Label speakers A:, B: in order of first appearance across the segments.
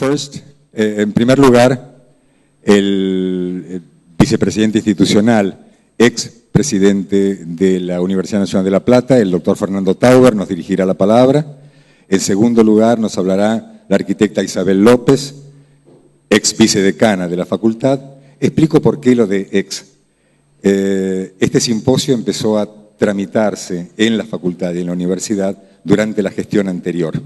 A: En primer lugar, el vicepresidente institucional, ex presidente de la Universidad Nacional de La Plata, el doctor Fernando Tauber, nos dirigirá la palabra. En segundo lugar, nos hablará la arquitecta Isabel López, ex vicedecana de la facultad. Explico por qué lo de ex. Este simposio empezó a tramitarse en la facultad y en la universidad durante la gestión anterior.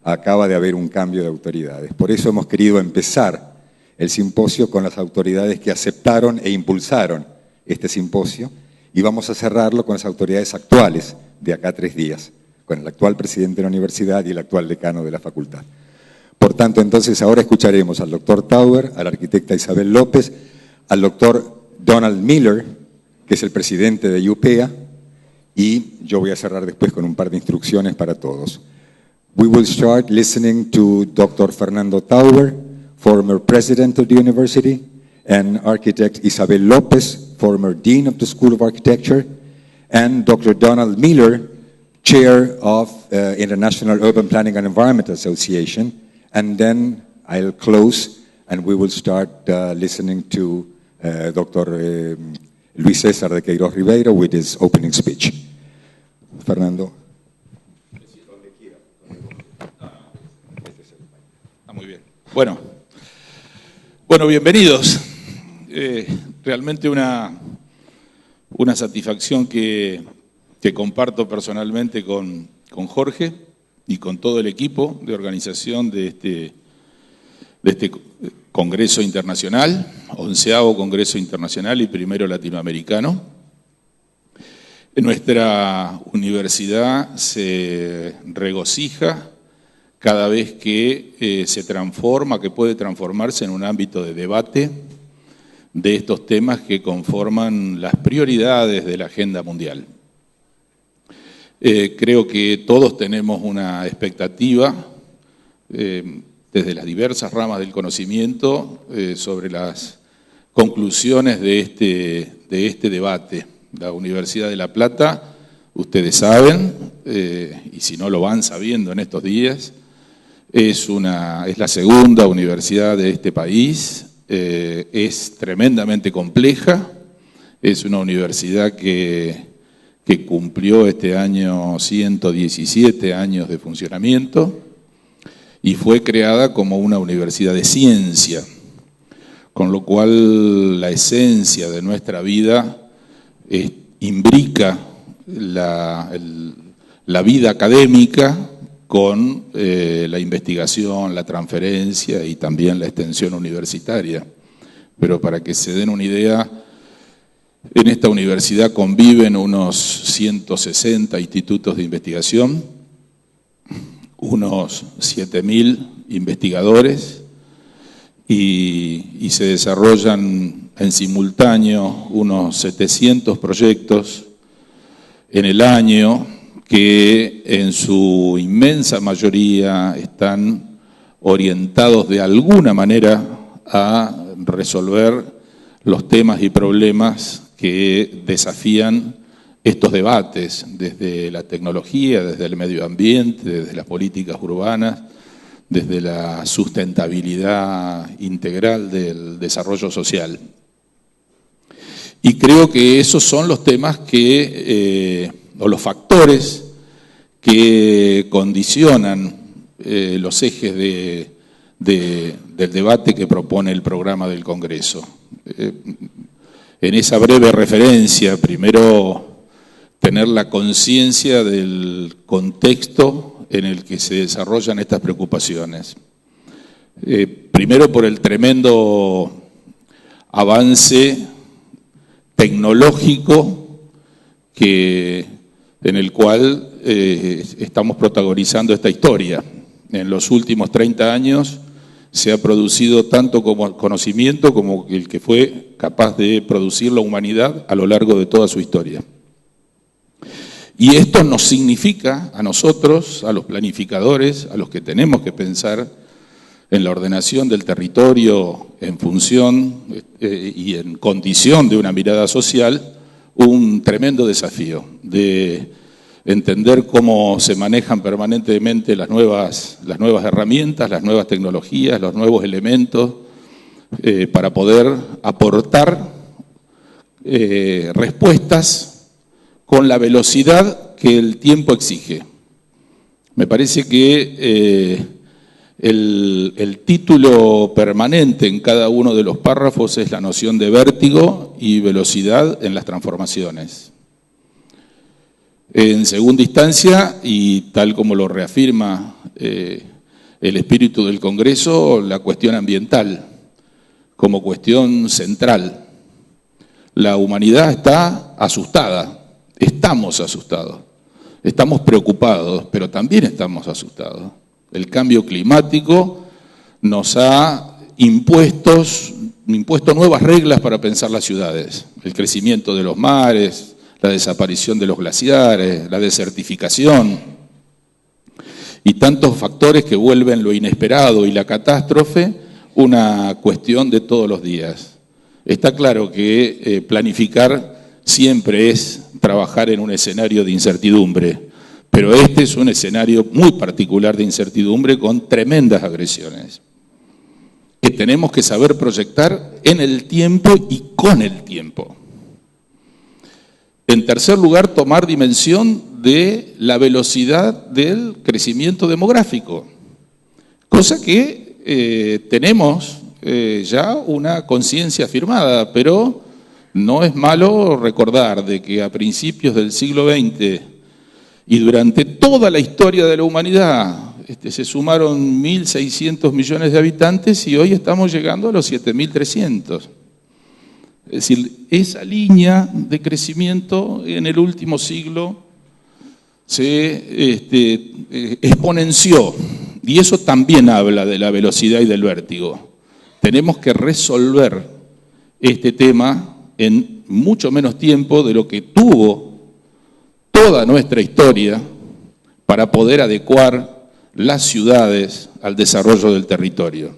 A: Acaba de haber un cambio de autoridades. Por eso hemos querido empezar el simposio con las autoridades que aceptaron e impulsaron este simposio, y vamos a cerrarlo con las autoridades actuales de acá a 3 días, con el actual presidente de la universidad y el actual decano de la facultad. Por tanto, entonces, ahora escucharemos al doctor Tauber, a la arquitecta Isabel López, al doctor Donald Miller, que es el presidente de UPEA, y yo voy a cerrar después con un par de instrucciones para todos. We will start listening to Dr. Fernando Tauber, former president of the university, and architect Isabel López, former dean of the School of Architecture, and Dr. Donald Miller, chair of International Urban Planning and Environment Association. And then I'll close and we will start listening to Dr. Luis César de Queiroz Ribeiro with his opening speech. Fernando.
B: Muy bien. Bueno, bienvenidos. Realmente una satisfacción que comparto personalmente con Jorge y con todo el equipo de organización de este Congreso Internacional, 11º Congreso Internacional y primero latinoamericano. Nuestra universidad se regocija cada vez que se transforma, que puede transformarse en un ámbito de debate de estos temas que conforman las prioridades de la agenda mundial. Creo que todos tenemos una expectativa desde las diversas ramas del conocimiento sobre las conclusiones de este debate. La Universidad de La Plata, ustedes saben, y si no lo van sabiendo en estos días, es la segunda universidad de este país, es tremendamente compleja, es una universidad que cumplió este año 117 años de funcionamiento y fue creada como una universidad de ciencia, con lo cual la esencia de nuestra vida imbrica la vida académica con la investigación, la transferencia y también la extensión universitaria. Pero para que se den una idea, en esta universidad conviven unos 160 institutos de investigación, unos 7.000 investigadores y se desarrollan en simultáneo unos 700 proyectos en el año que en su inmensa mayoría están orientados de alguna manera a resolver los temas y problemas que desafían estos debates, desde la tecnología, desde el medio ambiente, desde las políticas urbanas, desde la sustentabilidad integral del desarrollo social. Y creo que esos son los temas o los factores que condicionan los ejes del debate que propone el programa del Congreso. En esa breve referencia, primero tener la conciencia del contexto en el que se desarrollan estas preocupaciones. Primero por el tremendo avance tecnológico en el cual estamos protagonizando esta historia. En los últimos 30 años se ha producido tanto como conocimiento como el que fue capaz de producir la humanidad a lo largo de toda su historia. Y esto nos significa a nosotros, a los planificadores, a los que tenemos que pensar en la ordenación del territorio en función y en condición de una mirada social, un tremendo desafío de entender cómo se manejan permanentemente las nuevas herramientas, las nuevas tecnologías, los nuevos elementos, para poder aportar respuestas con la velocidad que el tiempo exige. Me parece que el título permanente en cada uno de los párrafos es la noción de vértigo y velocidad en las transformaciones. En segunda instancia, y tal como lo reafirma el espíritu del Congreso, la cuestión ambiental como cuestión central. La humanidad está asustada, estamos asustados, estamos preocupados, pero también estamos asustados. El cambio climático nos ha impuesto nuevas reglas para pensar las ciudades. El crecimiento de los mares, la desaparición de los glaciares, la desertificación y tantos factores que vuelven lo inesperado y la catástrofe una cuestión de todos los días. Está claro que planificar siempre es trabajar en un escenario de incertidumbre, pero este es un escenario muy particular de incertidumbre con tremendas agresiones, que tenemos que saber proyectar en el tiempo y con el tiempo. En tercer lugar, tomar dimensión de la velocidad del crecimiento demográfico, cosa que tenemos ya una conciencia firmada, pero no es malo recordar de que a principios del siglo XX y durante toda la historia de la humanidad se sumaron 1.600 millones de habitantes y hoy estamos llegando a los 7.300. Es decir, esa línea de crecimiento en el último siglo se exponenció, y eso también habla de la velocidad y del vértigo. Tenemos que resolver este tema en mucho menos tiempo de lo que tuvo toda nuestra historia para poder adecuar las ciudades al desarrollo del territorio.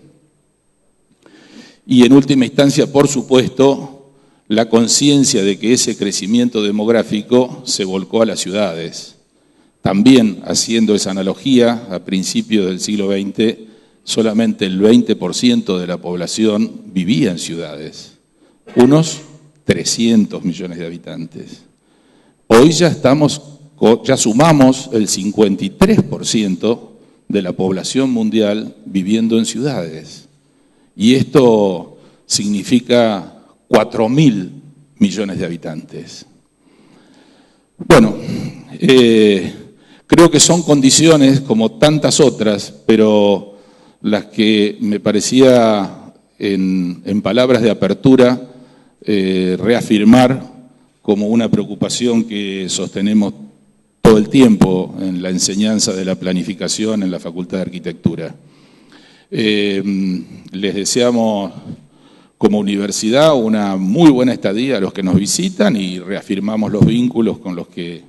B: Y en última instancia, por supuesto, la conciencia de que ese crecimiento demográfico se volcó a las ciudades. También, haciendo esa analogía, a principios del siglo XX, solamente el 20% de la población vivía en ciudades, unos 300 millones de habitantes. Hoy ya sumamos el 53% de la población mundial viviendo en ciudades. Y esto significa 4.000 millones de habitantes. Bueno, creo que son condiciones como tantas otras, pero las que me parecía, en palabras de apertura, reafirmar como una preocupación que sostenemos todo el tiempo en la enseñanza de la planificación en la Facultad de Arquitectura. Les deseamos como universidad una muy buena estadía a los que nos visitan y reafirmamos los vínculos con los que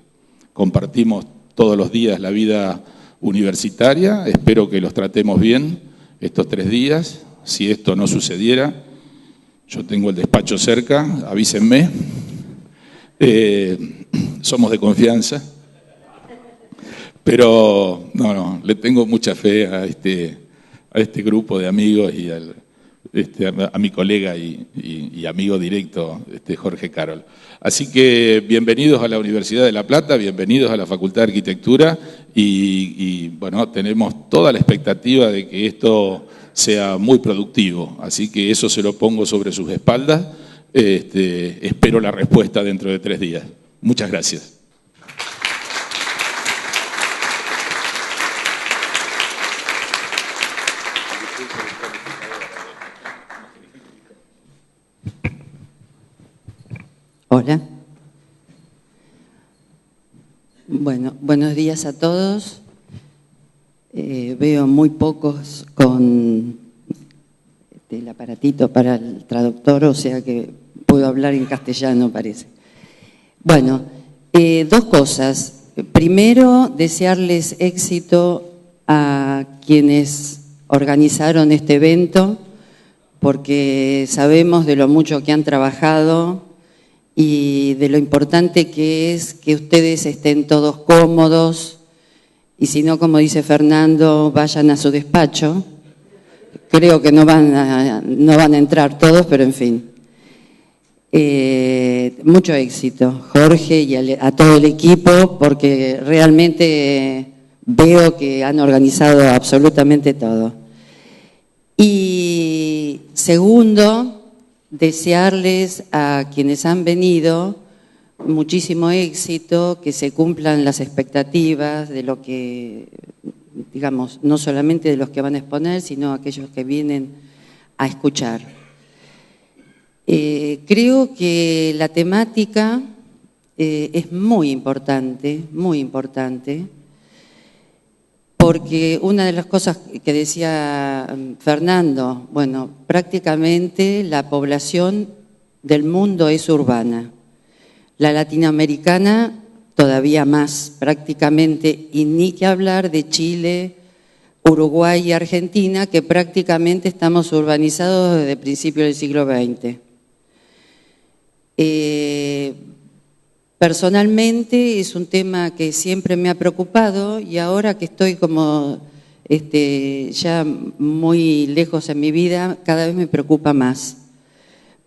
B: compartimos todos los días la vida universitaria. Espero que los tratemos bien estos 3 días. Si esto no sucediera, yo tengo el despacho cerca, avísenme. Somos de confianza, pero no, le tengo mucha fe a este grupo de amigos y a mi colega y amigo directo, Jorge Carol. Así que bienvenidos a la Universidad de La Plata, bienvenidos a la Facultad de Arquitectura y bueno, tenemos toda la expectativa de que esto sea muy productivo, así que eso se lo pongo sobre sus espaldas. Espero la respuesta dentro de 3 días. Muchas gracias.
C: Hola. Bueno, buenos días a todos. Veo muy pocos con el aparatito para el traductor, o sea que puedo hablar en castellano, parece. Bueno, 2 cosas. Primero, desearles éxito a quienes organizaron este evento, porque sabemos de lo mucho que han trabajado y de lo importante que es que ustedes estén todos cómodos y si no, como dice Fernando, vayan a su despacho. Creo que no van a entrar todos, pero en fin. Mucho éxito, Jorge, y a todo el equipo, porque realmente veo que han organizado absolutamente todo. Y segundo, desearles a quienes han venido muchísimo éxito, que se cumplan las expectativas de lo que, digamos, no solamente de los que van a exponer, sino aquellos que vienen a escuchar. Creo que la temática es muy importante, porque una de las cosas que decía Fernando, bueno, prácticamente la población del mundo es urbana, la latinoamericana todavía más prácticamente, y ni que hablar de Chile, Uruguay y Argentina, que prácticamente estamos urbanizados desde principios del siglo XX. Personalmente es un tema que siempre me ha preocupado y ahora que estoy como ya muy lejos en mi vida, cada vez me preocupa más.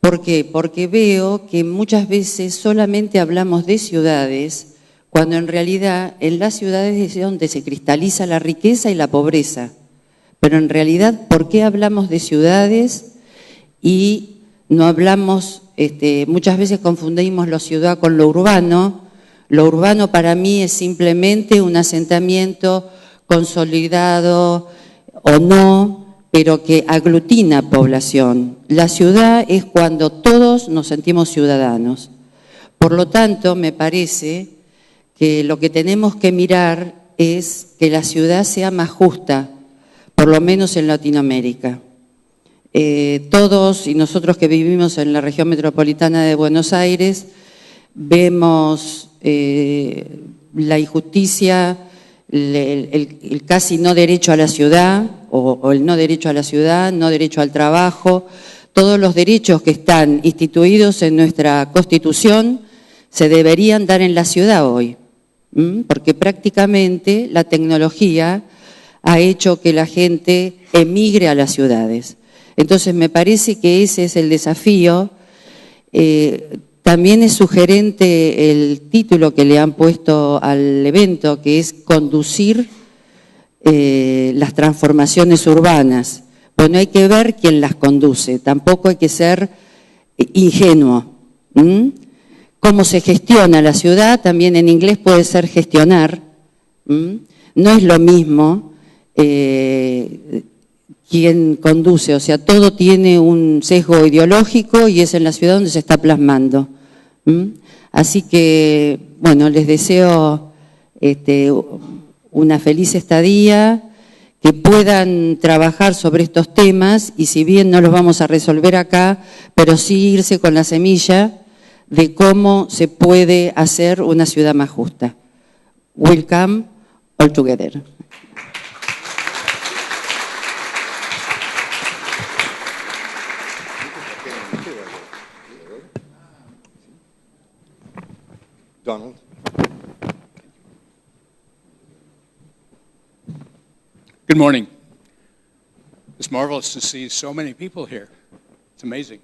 C: ¿Por qué? Porque veo que muchas veces solamente hablamos de ciudades, cuando en realidad en las ciudades es donde se cristaliza la riqueza y la pobreza. Pero en realidad, ¿por qué hablamos de ciudades y no hablamos? Muchas veces confundimos lo ciudad con lo urbano. Lo urbano para mí es simplemente un asentamiento consolidado o no, pero que aglutina población. La ciudad es cuando todos nos sentimos ciudadanos. Por lo tanto, me parece que lo que tenemos que mirar es que la ciudad sea más justa, por lo menos en Latinoamérica. Todos y nosotros que vivimos en la región metropolitana de Buenos Aires vemos la injusticia, el casi no derecho a la ciudad o el no derecho a la ciudad, no derecho al trabajo, todos los derechos que están instituidos en nuestra Constitución se deberían dar en la ciudad hoy, porque prácticamente la tecnología ha hecho que la gente emigre a las ciudades. Entonces me parece que ese es el desafío. También es sugerente el título que le han puesto al evento, que es conducir las transformaciones urbanas. Bueno, hay que ver quién las conduce, tampoco hay que ser ingenuo. Cómo se gestiona la ciudad, también en inglés puede ser gestionar. No es lo mismo quién conduce, o sea, todo tiene un sesgo ideológico y es en la ciudad donde se está plasmando. Así que, bueno, les deseo una feliz estadía, que puedan trabajar sobre estos temas y si bien no los vamos a resolver acá, pero sí irse con la semilla de cómo se puede hacer una ciudad más justa. Welcome all together.
A: Donald.
D: Good morning. It's marvelous to see so many people here. It's amazing.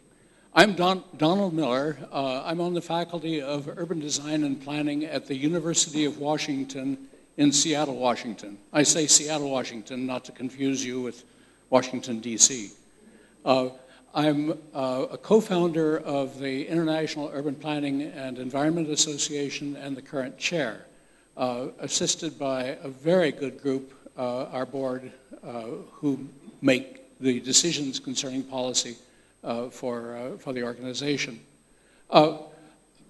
D: I'm Donald Miller. I'm on the faculty of Urban Design and Planning at the University of Washington in Seattle, Washington. I say Seattle, Washington, not to confuse you with Washington, D.C. I'm a co-founder of the International Urban Planning and Environment Association and the current chair, assisted by a very good group, our board, who make the decisions concerning policy for the organization.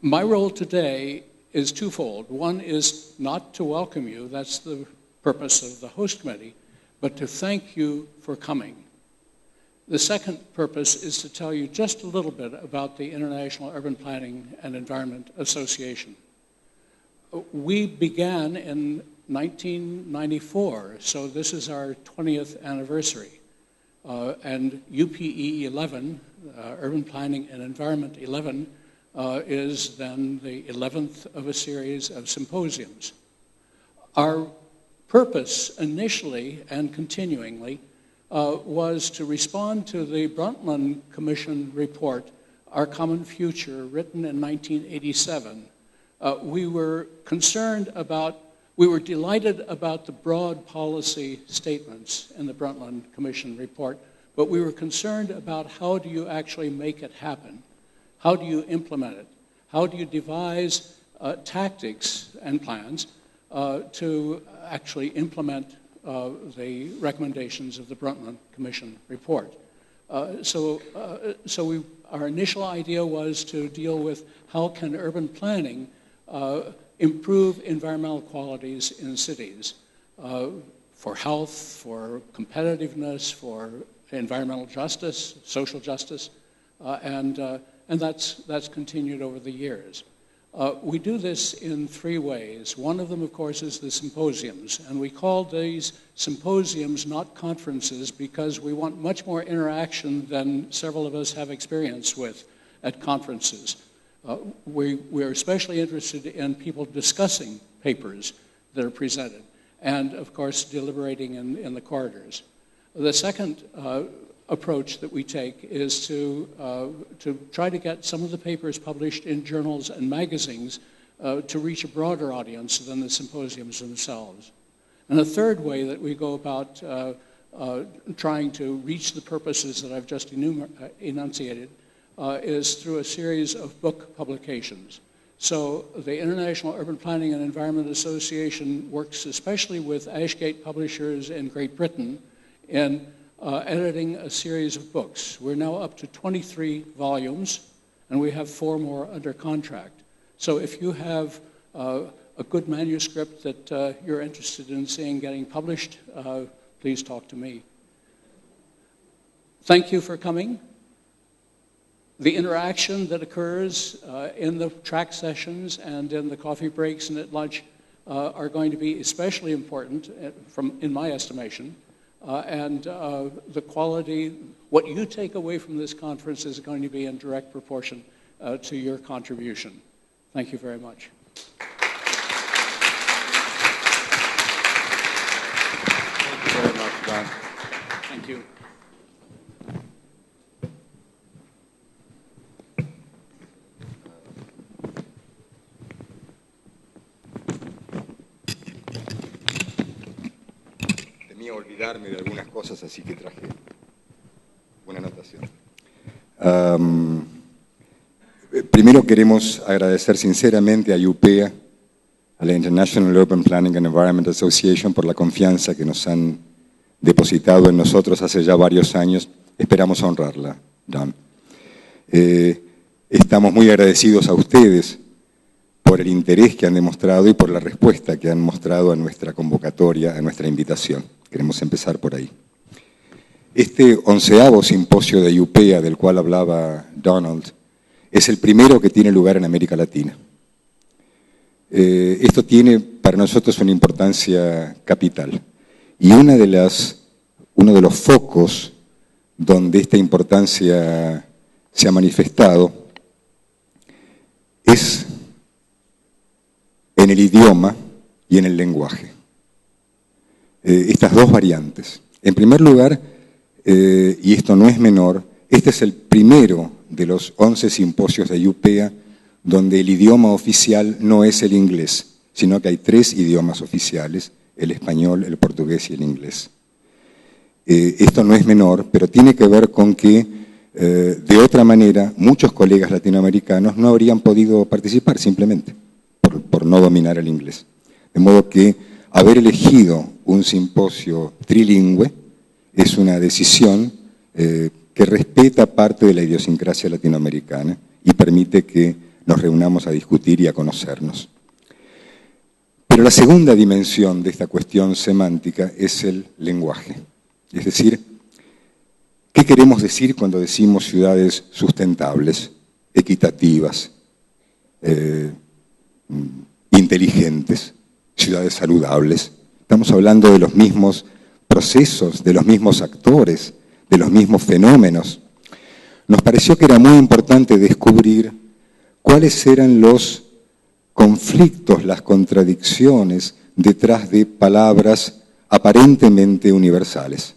D: My role today is twofold. One is not to welcome you, that's the purpose of the host committee, but to thank you for coming. The second purpose is to tell you just a little bit about the International Urban Planning and Environment Association. We began in 1994, so this is our 20th anniversary. And UPE 11, Urban Planning and Environment 11, is then the 11th of a series of symposiums. Our purpose initially and continuingly was to respond to the Brundtland Commission report, Our Common Future, written in 1987. We were delighted about the broad policy statements in the Brundtland Commission report, but we were concerned about how do you actually make it happen? How do you implement it? How do you devise tactics and plans to actually implement the recommendations of the Brundtland Commission report? So our initial idea was to deal with how can urban planning improve environmental qualities in cities for health, for competitiveness, for environmental justice, social justice, and that's continued over the years. We do this in three ways. One of them, of course, is the symposiums, and we call these symposiums not conferences because we want much more interaction than several of us have experience with at conferences. We're especially interested in people discussing papers that are presented and, of course, deliberating in the corridors. The second approach that we take is to try to get some of the papers published in journals and magazines to reach a broader audience than the symposiums themselves. And a third way that we go about trying to reach the purposes that I've just enunciated is through a series of book publications. So the International Urban Planning and Environment Association works especially with Ashgate Publishers in Great Britain in editing a series of books. We're now up to 23 volumes, and we have 4 more under contract. So if you have a good manuscript that you're interested in seeing getting published, please talk to me. Thank you for coming. The interaction that occurs in the track sessions and in the coffee breaks and at lunch are going to be especially important in my estimation. And the quality, what you take away from this conference is going to be in direct proportion to your contribution. Thank you very much.
A: Thank you very much, Don.
D: Thank you.
A: Olvidarme de algunas cosas, así que traje una anotación. Primero queremos agradecer sinceramente a IUPEA, a la International Urban Planning and Environment Association, por la confianza que nos han depositado en nosotros hace ya varios años. Esperamos honrarla, Don. Estamos muy agradecidos a ustedes por el interés que han demostrado y por la respuesta que han mostrado a nuestra convocatoria, a nuestra invitación. Queremos empezar por ahí. Este 11º simposio de IUPEA, del cual hablaba Donald, es el primero que tiene lugar en América Latina. Esto tiene para nosotros una importancia capital. Y uno de los focos donde esta importancia se ha manifestado es en el idioma y en el lenguaje. Estas dos variantes. En primer lugar, y esto no es menor, este es el primero de los 11 simposios de IUPEA donde el idioma oficial no es el inglés, sino que hay 3 idiomas oficiales, el español, el portugués y el inglés. Esto no es menor, pero tiene que ver con que, de otra manera, muchos colegas latinoamericanos no habrían podido participar simplemente por no dominar el inglés. De modo que haber elegido un simposio trilingüe es una decisión que respeta parte de la idiosincrasia latinoamericana y permite que nos reunamos a discutir y a conocernos. Pero la segunda dimensión de esta cuestión semántica es el lenguaje. Es decir, ¿qué queremos decir cuando decimos ciudades sustentables, equitativas, inteligentes, ciudades saludables? Estamos hablando de los mismos procesos, de los mismos actores, de los mismos fenómenos. Nos pareció que era muy importante descubrir cuáles eran los conflictos, las contradicciones detrás de palabras aparentemente universales.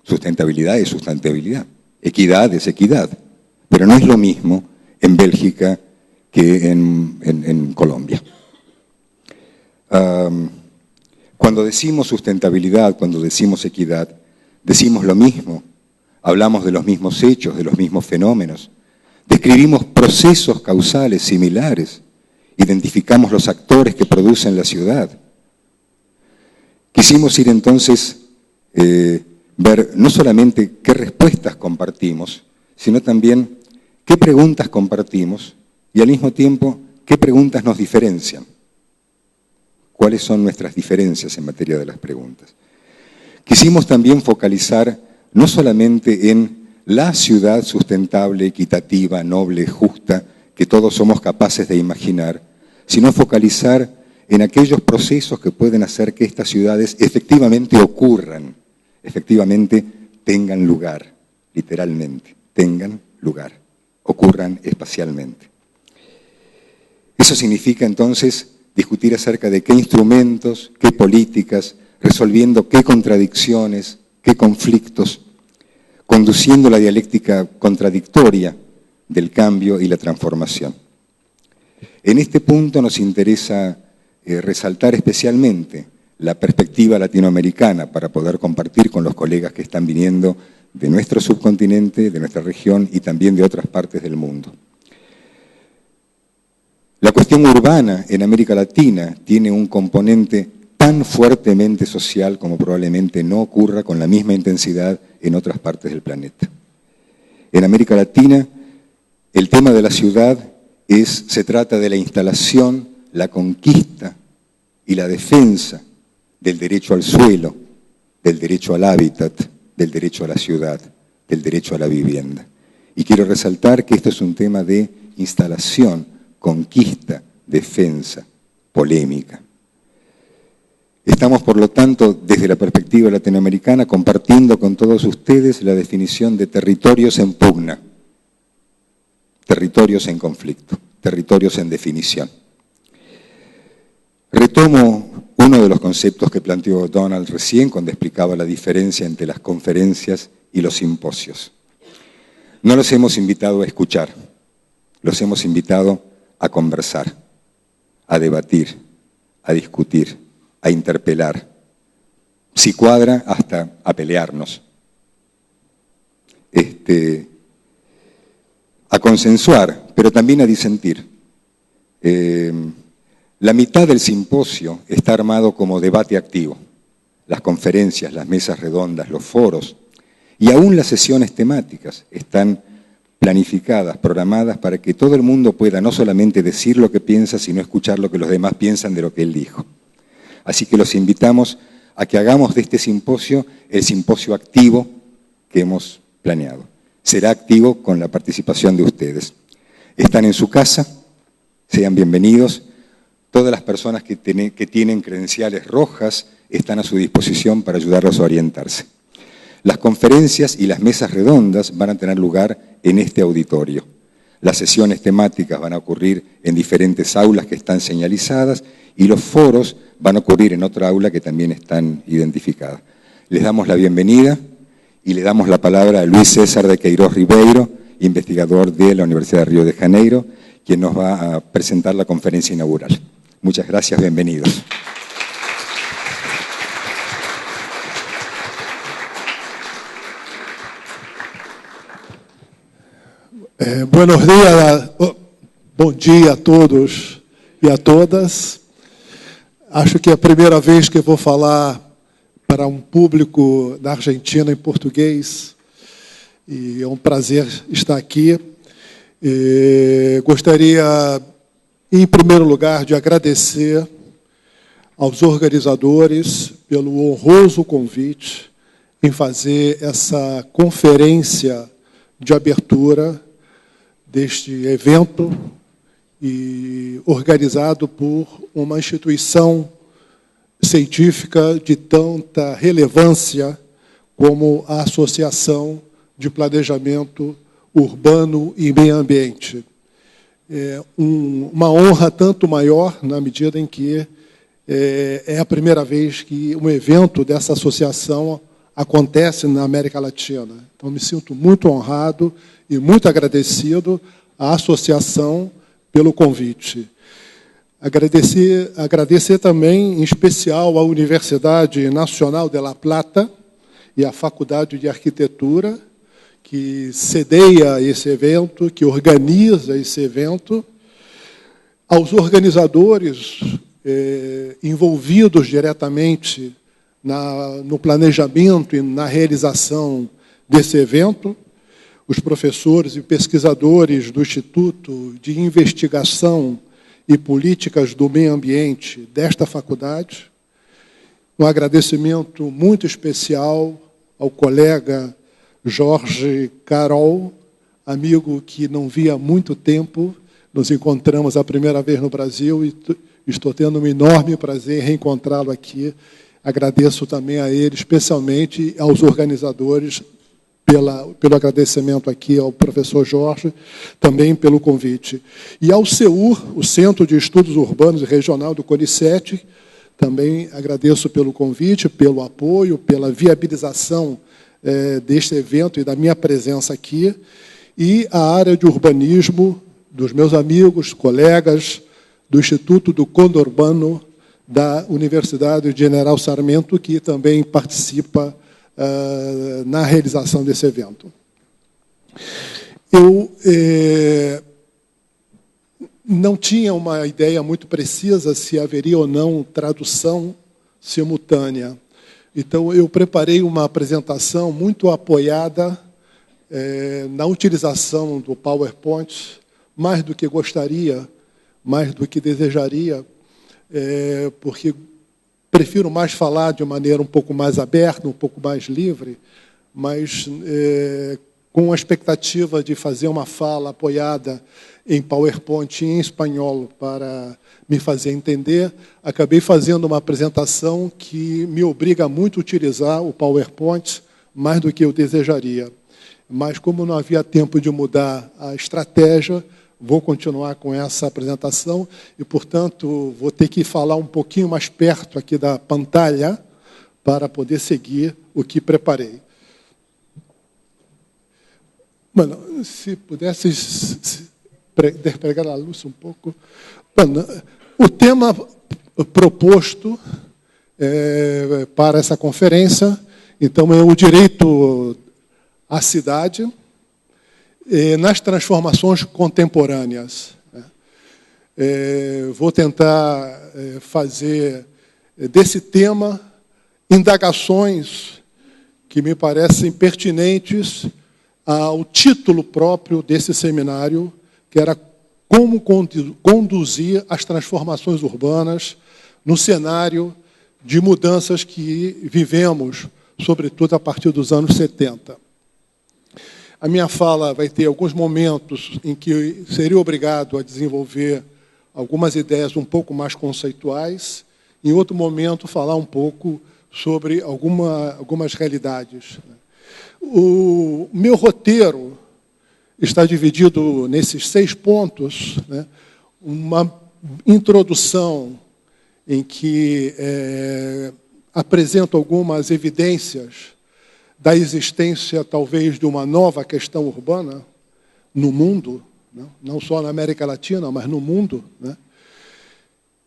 A: Sustentabilidad es sustentabilidad, equidad es equidad, pero no es lo mismo en Bélgica que en Colombia. Cuando decimos sustentabilidad, cuando decimos equidad, decimos lo mismo, hablamos de los mismos hechos, de los mismos fenómenos, describimos procesos causales similares, identificamos los actores que producen la ciudad. Quisimos ir entonces ver no solamente qué respuestas compartimos, sino también qué preguntas compartimos y al mismo tiempo qué preguntas nos diferencian. ¿Cuáles son nuestras diferencias en materia de las preguntas? Quisimos también focalizar no solamente en la ciudad sustentable, equitativa, noble, justa, que todos somos capaces de imaginar, sino focalizar en aquellos procesos que pueden hacer que estas ciudades efectivamente ocurran, efectivamente tengan lugar, literalmente, tengan lugar, ocurran espacialmente. Eso significa entonces discutir acerca de qué instrumentos, qué políticas, resolviendo qué contradicciones, qué conflictos, conduciendo la dialéctica contradictoria del cambio y la transformación. En este punto nos interesa resaltar especialmente la perspectiva latinoamericana para poder compartir con los colegas que están viniendo de nuestro subcontinente, de nuestra región y también de otras partes del mundo. La cuestión urbana en América Latina tiene un componente tan fuertemente social como probablemente no ocurra con la misma intensidad en otras partes del planeta. En América Latina, el tema de la ciudad se trata de la instalación, la conquista y la defensa del derecho al suelo, del derecho al hábitat, del derecho a la ciudad, del derecho a la vivienda. Y quiero resaltar que esto es un tema de instalación, conquista, defensa, polémica. Estamos, por lo tanto, desde la perspectiva latinoamericana, compartiendo con todos ustedes la definición de territorios en pugna, territorios en conflicto, territorios en definición. Retomo uno de los conceptos que planteó Donald recién cuando explicaba la diferencia entre las conferencias y los simposios. No los hemos invitado a escuchar, los hemos invitado a conversar, a debatir, a discutir, a interpelar, si cuadra hasta a pelearnos, a consensuar, pero también a disentir. La mitad del simposio está armado como debate activo, las conferencias, las mesas redondas, los foros, y aún las sesiones temáticas están planificadas, programadas para que todo el mundo pueda no solamente decir lo que piensa, sino escuchar lo que los demás piensan de lo que él dijo. Así que los invitamos a que hagamos de este simposio el simposio activo que hemos planeado. Será activo con la participación de ustedes. Están en su casa, sean bienvenidos. Todas las personas que tienen credenciales rojas están a su disposición para ayudarlos a orientarse. Las conferencias y las mesas redondas van a tener lugar en este auditorio. Las sesiones temáticas van a ocurrir en diferentes aulas que están señalizadas y los foros van a ocurrir en otra aula que también están identificadas. Les damos la bienvenida y le damos la palabra a Luis César de Queiroz Ribeiro, investigador de la Universidad de Río de Janeiro, quien nos va a presentar la conferencia inaugural. Muchas gracias, bienvenidos.
E: Buenos dias, bom dia a todos e a todas. Acho que é a primeira vez que vou falar para um público da Argentina em português e é um prazer estar aqui. Gostaria, em primeiro lugar, de agradecer aos organizadores pelo honroso convite em fazer essa conferência de abertura deste evento e organizado por uma instituição científica de tanta relevância como a Associação de Planejamento Urbano e Meio Ambiente. uma honra tanto maior na medida em que é a primeira vez que um evento dessa associação acontece na América Latina. Então, me sinto muito honrado e muito agradecido à associação pelo convite. Agradecer também, em especial, à Universidade Nacional de La Plata e à Faculdade de Arquitetura, que cedeia esse evento, que organiza esse evento, aos organizadores envolvidos diretamente no planejamento e na realização desse evento, os professores e pesquisadores do Instituto de Investigação e Políticas do Meio Ambiente desta faculdade, um agradecimento muito especial ao colega Jorge Carol, amigo que não via há muito tempo, nos encontramos a primeira vez no Brasil e estou tendo um enorme prazer em reencontrá-lo aqui. Agradeço também a ele, especialmente aos organizadores, pelo agradecimento aqui ao professor Jorge, também pelo convite. E ao CEUR, o Centro de Estudos Urbanos e Regional do CONICET, também agradeço pelo convite, pelo apoio, pela viabilização deste evento e da minha presença aqui, e a área de urbanismo dos meus amigos, colegas do Instituto do Conurbano da Universidade General Sarmento, que também participa na realização desse evento. Eu não tinha uma ideia muito precisa se haveria ou não tradução simultânea. Então, eu preparei uma apresentação muito apoiada na utilização do PowerPoint, mais do que gostaria, mais do que desejaria, porque prefiro mais falar de maneira um pouco mais aberta, um pouco mais livre, mas com a expectativa de fazer uma fala apoiada em PowerPoint em espanhol para me fazer entender, acabei fazendo uma apresentação que me obriga muito a utilizar o PowerPoint mais do que eu desejaria. Mas, como não havia tempo de mudar a estratégia, vou continuar com essa apresentação e, portanto, vou ter que falar um pouquinho mais perto aqui da pantalha para poder seguir o que preparei. Mano, se pudesse despegar a luz um pouco. Mano, o tema proposto para essa conferência, então, é o direito à cidade nas transformações contemporâneas. Vou tentar fazer desse tema indagações que me parecem pertinentes ao título próprio desse seminário, que era como conduzir as transformações urbanas no cenário de mudanças que vivemos, sobretudo a partir dos anos 70. A minha fala vai ter alguns momentos em que seria obrigado a desenvolver algumas ideias um pouco mais conceituais, em outro momento falar um pouco sobre algumas realidades. O meu roteiro está dividido nesses 6 pontos, né? Uma introdução em que apresento algumas evidências da existência, talvez, de uma nova questão urbana no mundo, né? Não só na América Latina, mas no mundo, né?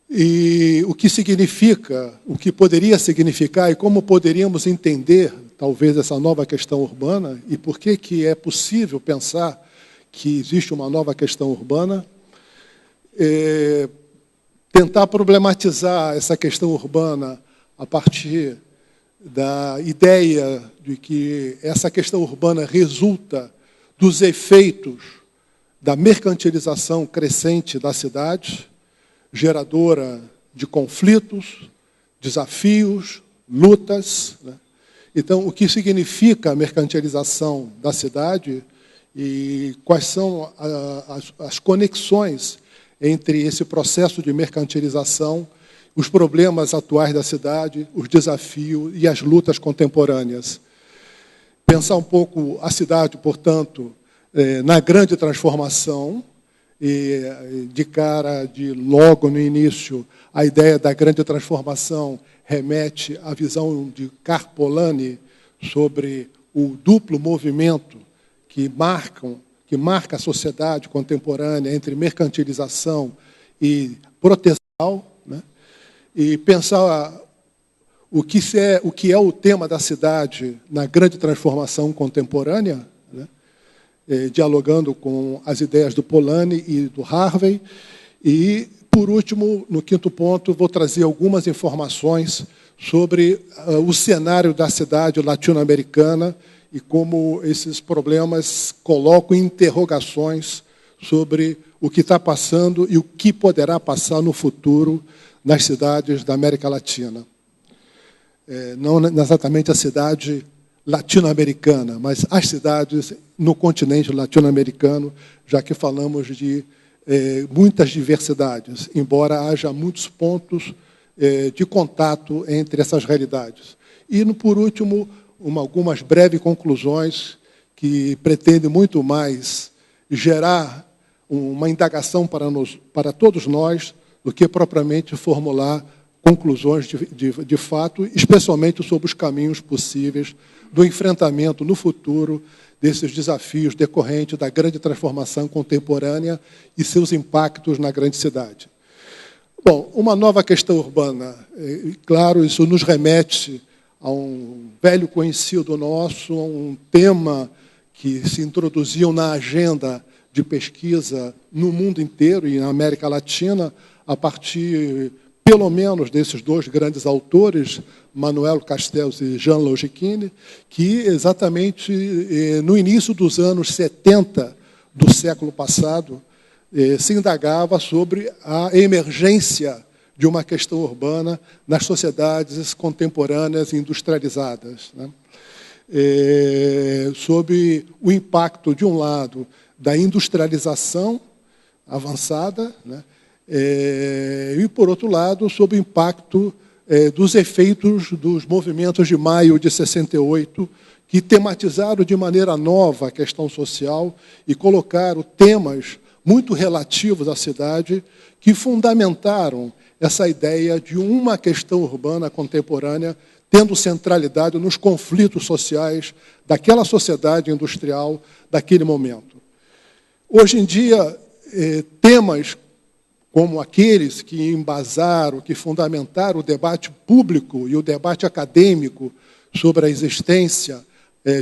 E: E o que significa, o que poderia significar e como poderíamos entender, talvez, essa nova questão urbana e por que é possível pensar que existe uma nova questão urbana, tentar problematizar essa questão urbana a partir da ideia de que essa questão urbana resulta dos efeitos da mercantilização crescente da cidade, geradora de conflitos, desafios, lutas, né? Então, o que significa a mercantilização da cidade e quais são as conexões entre esse processo de mercantilização, os problemas atuais da cidade, os desafios e as lutas contemporâneas. Pensar um pouco a cidade, portanto, na grande transformação e de cara, logo no início, a ideia da grande transformação remete à visão de Karl Polanyi sobre o duplo movimento que marca a sociedade contemporânea entre mercantilização e proteção, né? E pensar o que é o tema da cidade na grande transformação contemporânea, né? Dialogando com as ideias do Polanyi e do Harvey. E, por último, no quinto ponto, vou trazer algumas informações sobre o cenário da cidade latino-americana e como esses problemas colocam interrogações sobre o que está passando e o que poderá passar no futuro nas cidades da América Latina. Não exatamente a cidade latino-americana, mas as cidades no continente latino-americano, já que falamos de muitas diversidades, embora haja muitos pontos de contato entre essas realidades. E, por último, algumas breves conclusões que pretendem muito mais gerar uma indagação para todos nós do que propriamente formular conclusões de fato, especialmente sobre os caminhos possíveis do enfrentamento no futuro desses desafios decorrentes da grande transformação contemporânea e seus impactos na grande cidade. Bom, uma nova questão urbana. Claro, isso nos remete a um velho conhecido nosso, a um tema que se introduziu na agenda de pesquisa no mundo inteiro e na América Latina, a partir, pelo menos, desses dois grandes autores, Manuel Castells e Jean Longines, que exatamente no início dos anos 70 do século passado se indagava sobre a emergência de uma questão urbana nas sociedades contemporâneas industrializadas, né? Sob o impacto, de um lado, da industrialização avançada, né? E, por outro lado, sob o impacto dos efeitos dos movimentos de maio de 68, que tematizaram de maneira nova a questão social e colocaram temas muito relativos à cidade, que fundamentaram essa ideia de uma questão urbana contemporânea tendo centralidade nos conflitos sociais daquela sociedade industrial daquele momento. Hoje em dia, temas como aqueles que embasaram, que fundamentaram o debate público e o debate acadêmico sobre a existência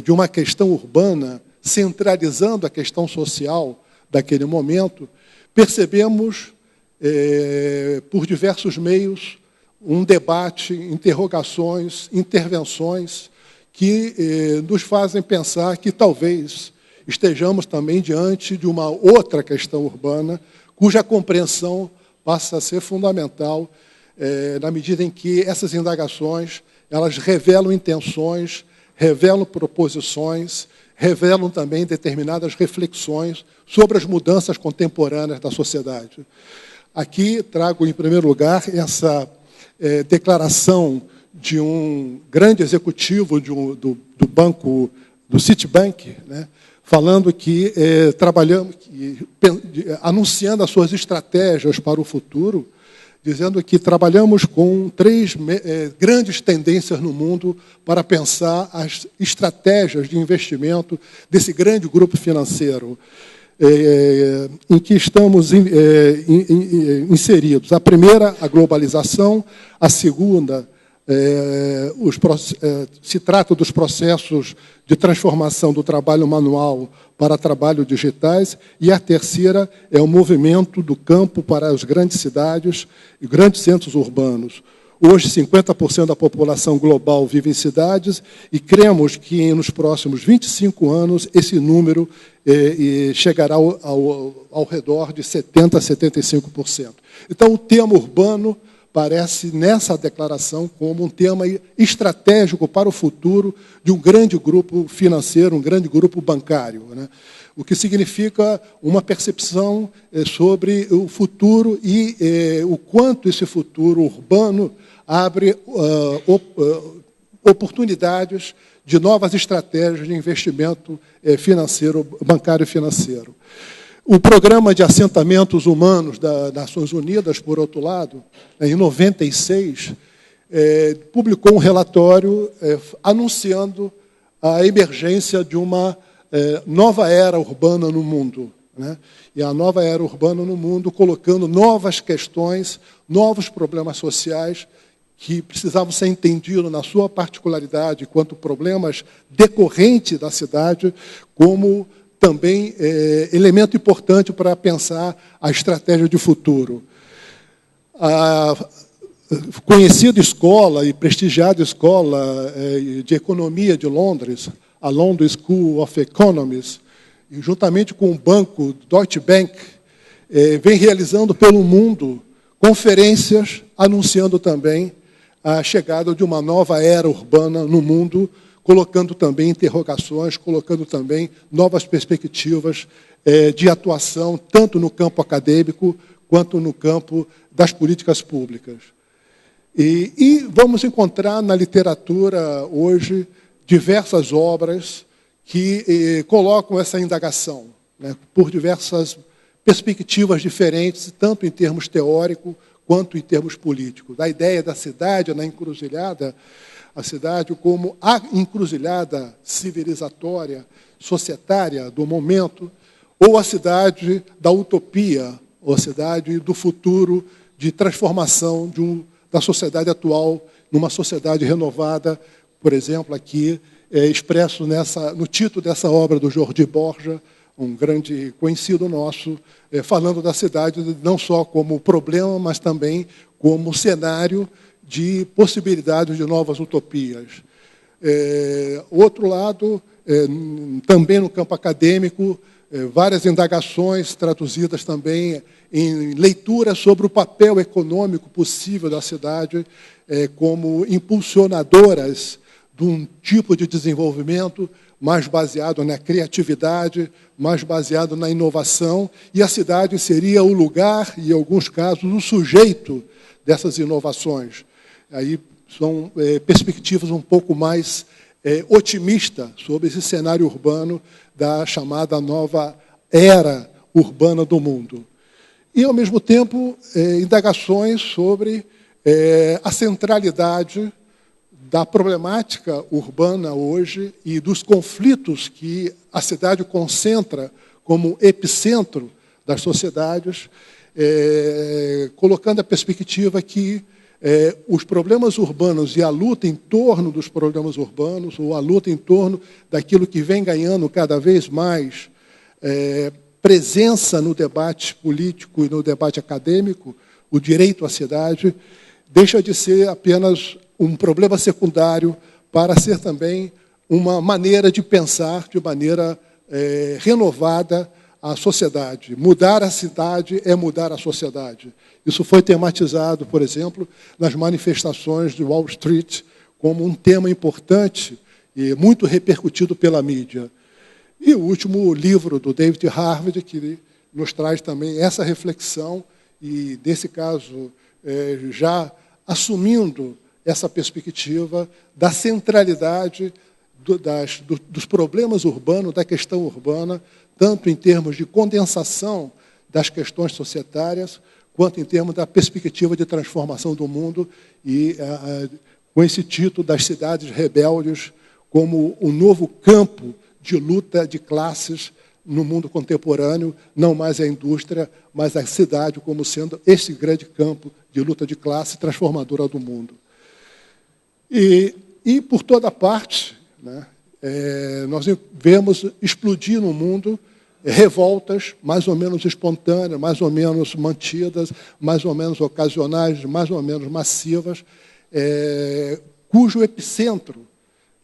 E: de uma questão urbana, centralizando a questão social daquele momento, percebemos, por diversos meios, um debate, interrogações, intervenções que nos fazem pensar que talvez estejamos também diante de uma outra questão urbana, cuja compreensão passa a ser fundamental na medida em que essas indagações elas revelam intenções, revelam proposições, revelam também determinadas reflexões sobre as mudanças contemporâneas da sociedade. Aqui trago, em primeiro lugar, essa declaração de um grande executivo do banco, do Citibank, né, falando que anunciando as suas estratégias para o futuro, dizendo que trabalhamos com 3 grandes tendências no mundo para pensar as estratégias de investimento desse grande grupo financeiro em que estamos inseridos. A primeira, a globalização. A segunda, se trata dos processos de transformação do trabalho manual para trabalho digitais, e a terceira é o movimento do campo para as grandes cidades e grandes centros urbanos. Hoje, 50% da população global vive em cidades e cremos que, nos próximos 25 anos, esse número chegará ao redor de 70% a 75%. Então, o tema urbano parece, nessa declaração, como um tema estratégico para o futuro de um grande grupo financeiro, um grande grupo bancário, né? O que significa uma percepção sobre o futuro e o quanto esse futuro urbano abre oportunidades de novas estratégias de investimento financeiro, bancário e financeiro. O Programa de Assentamentos Humanos das Nações Unidas, por outro lado, em 96, publicou um relatório anunciando a emergência de uma nova era urbana no mundo, né? E a nova era urbana no mundo colocando novas questões, novos problemas sociais que precisavam ser entendidos na sua particularidade, quanto problemas decorrentes da cidade, como também elemento importante para pensar a estratégia de futuro. A conhecida escola e prestigiada escola de economia de Londres, a London School of Economics, e juntamente com o banco Deutsche Bank, vem realizando pelo mundo conferências anunciando também a chegada de uma nova era urbana no mundo, colocando também interrogações, colocando também novas perspectivas de atuação, tanto no campo acadêmico quanto no campo das políticas públicas. E vamos encontrar na literatura hoje diversas obras que colocam essa indagação, né, por diversas perspectivas diferentes, tanto em termos teóricos quanto em termos políticos. Da ideia da cidade na encruzilhada, a cidade como a encruzilhada civilizatória, societária do momento, ou a cidade da utopia, ou a cidade do futuro de transformação da sociedade atual numa sociedade renovada, por exemplo, aqui expresso no título dessa obra do Jordi Borja, um grande conhecido nosso, falando da cidade não só como problema, mas também como cenário de possibilidades de novas utopias. Outro lado, também no campo acadêmico, várias indagações traduzidas também em leituras sobre o papel econômico possível da cidade como impulsionadoras de um tipo de desenvolvimento mais baseado na criatividade, mais baseado na inovação, e a cidade seria o lugar, e em alguns casos, o sujeito dessas inovações. Aí são perspectivas um pouco mais otimistas sobre esse cenário urbano da chamada nova era urbana do mundo. E, ao mesmo tempo, indagações sobre a centralidade da problemática urbana hoje e dos conflitos que a cidade concentra como epicentro das sociedades, colocando a perspectiva que os problemas urbanos e a luta em torno dos problemas urbanos, ou a luta em torno daquilo que vem ganhando cada vez mais presença no debate político e no debate acadêmico, o direito à cidade, deixa de ser apenas um problema secundário para ser também uma maneira de pensar de maneira renovada a sociedade. Mudar a cidade é mudar a sociedade. Isso foi tematizado, por exemplo, nas manifestações de Wall Street como um tema importante e muito repercutido pela mídia. E o último livro do David Harvey, que nos traz também essa reflexão, e, nesse caso, já assumindo essa perspectiva da centralidade dos problemas urbanos, da questão urbana, tanto em termos de condensação das questões societárias, quanto em termos da perspectiva de transformação do mundo, e com esse título das cidades rebeldes como um novo campo de luta de classes no mundo contemporâneo, não mais a indústria, mas a cidade como sendo esse grande campo de luta de classe transformadora do mundo. E por toda parte, né, nós vemos explodir no mundo revoltas mais ou menos espontâneas, mais ou menos mantidas, mais ou menos ocasionais, mais ou menos massivas, cujo epicentro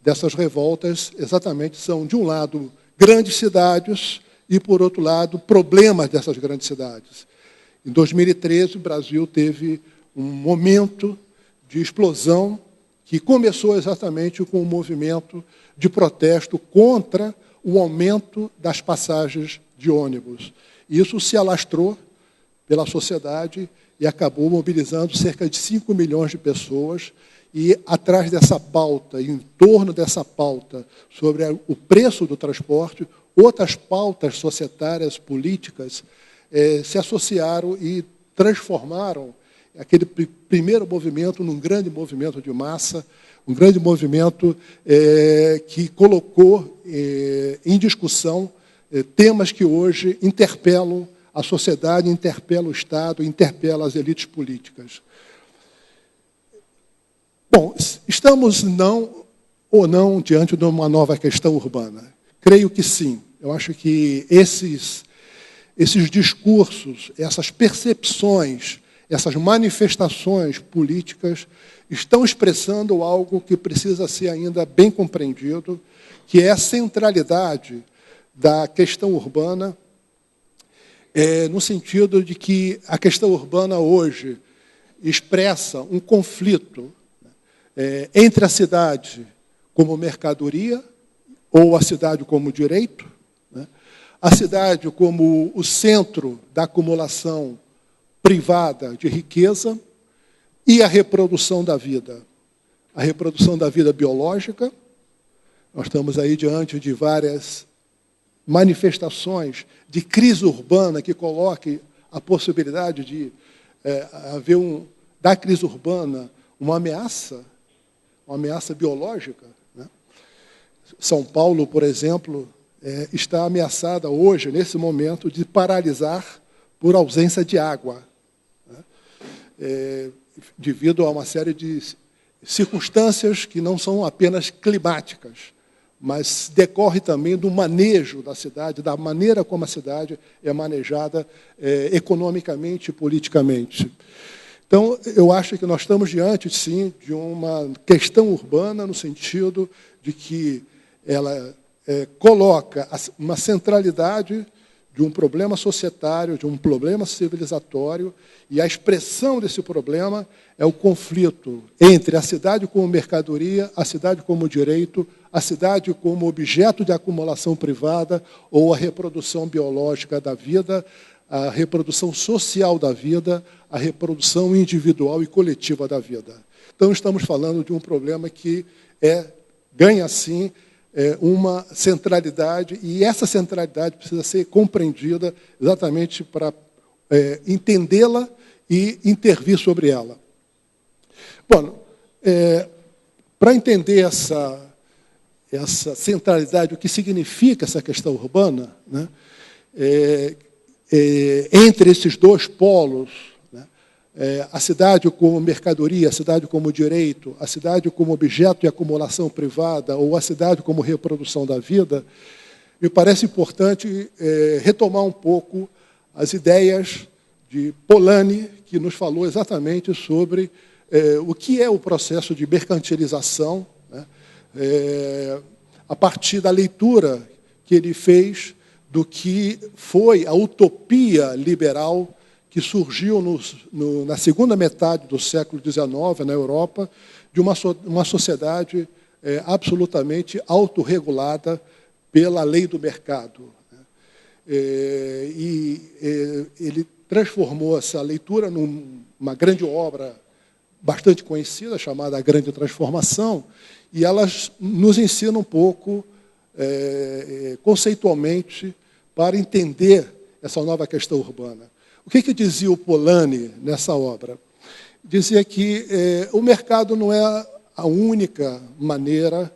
E: dessas revoltas exatamente são, de um lado, grandes cidades e, por outro lado, problemas dessas grandes cidades. Em 2013, o Brasil teve um momento de explosão que começou exatamente com um movimento de protesto contra o aumento das passagens de ônibus. Isso se alastrou pela sociedade e acabou mobilizando cerca de 5 milhões de pessoas. E, atrás dessa pauta, em torno dessa pauta sobre o preço do transporte, outras pautas societárias, políticas, se associaram e transformaram aquele primeiro movimento num grande movimento de massa, um grande movimento que colocou em discussão temas que hoje interpelam a sociedade, interpelam o Estado, interpelam as elites políticas. Bom, estamos ou não diante de uma nova questão urbana? Creio que sim. Eu acho que esses discursos, essas percepções, essas manifestações políticas estão expressando algo que precisa ser ainda bem compreendido, que é a centralidade da questão urbana, no sentido de que a questão urbana hoje expressa um conflito entre a cidade como mercadoria ou a cidade como direito, né? A cidade como o centro da acumulação privada de riqueza e a reprodução da vida. A reprodução da vida biológica. Nós estamos aí diante de várias manifestações de crise urbana que coloque a possibilidade de haver da crise urbana uma ameaça biológica, né? São Paulo, por exemplo, está ameaçada hoje, nesse momento, de paralisar por ausência de água, né? Devido a uma série de circunstâncias que não são apenas climáticas, mas decorre também do manejo da cidade, da maneira como a cidade é manejada economicamente e politicamente. Então, eu acho que nós estamos diante, sim, de uma questão urbana, no sentido de que ela coloca uma centralidade de um problema societário, de um problema civilizatório, e a expressão desse problema é o conflito entre a cidade como mercadoria, a cidade como direito, a cidade como objeto de acumulação privada ou a reprodução biológica da vida, a reprodução social da vida, a reprodução individual e coletiva da vida. Então, estamos falando de um problema que ganha, sim, uma centralidade, e essa centralidade precisa ser compreendida exatamente para entendê-la e intervir sobre ela. Bom, para entender essa centralidade, o que significa essa questão urbana, né, entre esses dois polos, né, a cidade como mercadoria, a cidade como direito, a cidade como objeto de acumulação privada ou a cidade como reprodução da vida, me parece importante retomar um pouco as ideias de Polanyi, que nos falou exatamente sobre o que é o processo de mercantilização, né, a partir da leitura que ele fez do que foi a utopia liberal que surgiu na segunda metade do século XIX, na Europa, de uma sociedade absolutamente autorregulada pela lei do mercado. Ele transformou essa leitura numa grande obra bastante conhecida, chamada A Grande Transformação, e elas nos ensinam um pouco, conceitualmente, para entender essa nova questão urbana. O que dizia o Polanyi nessa obra? Dizia que o mercado não é a única maneira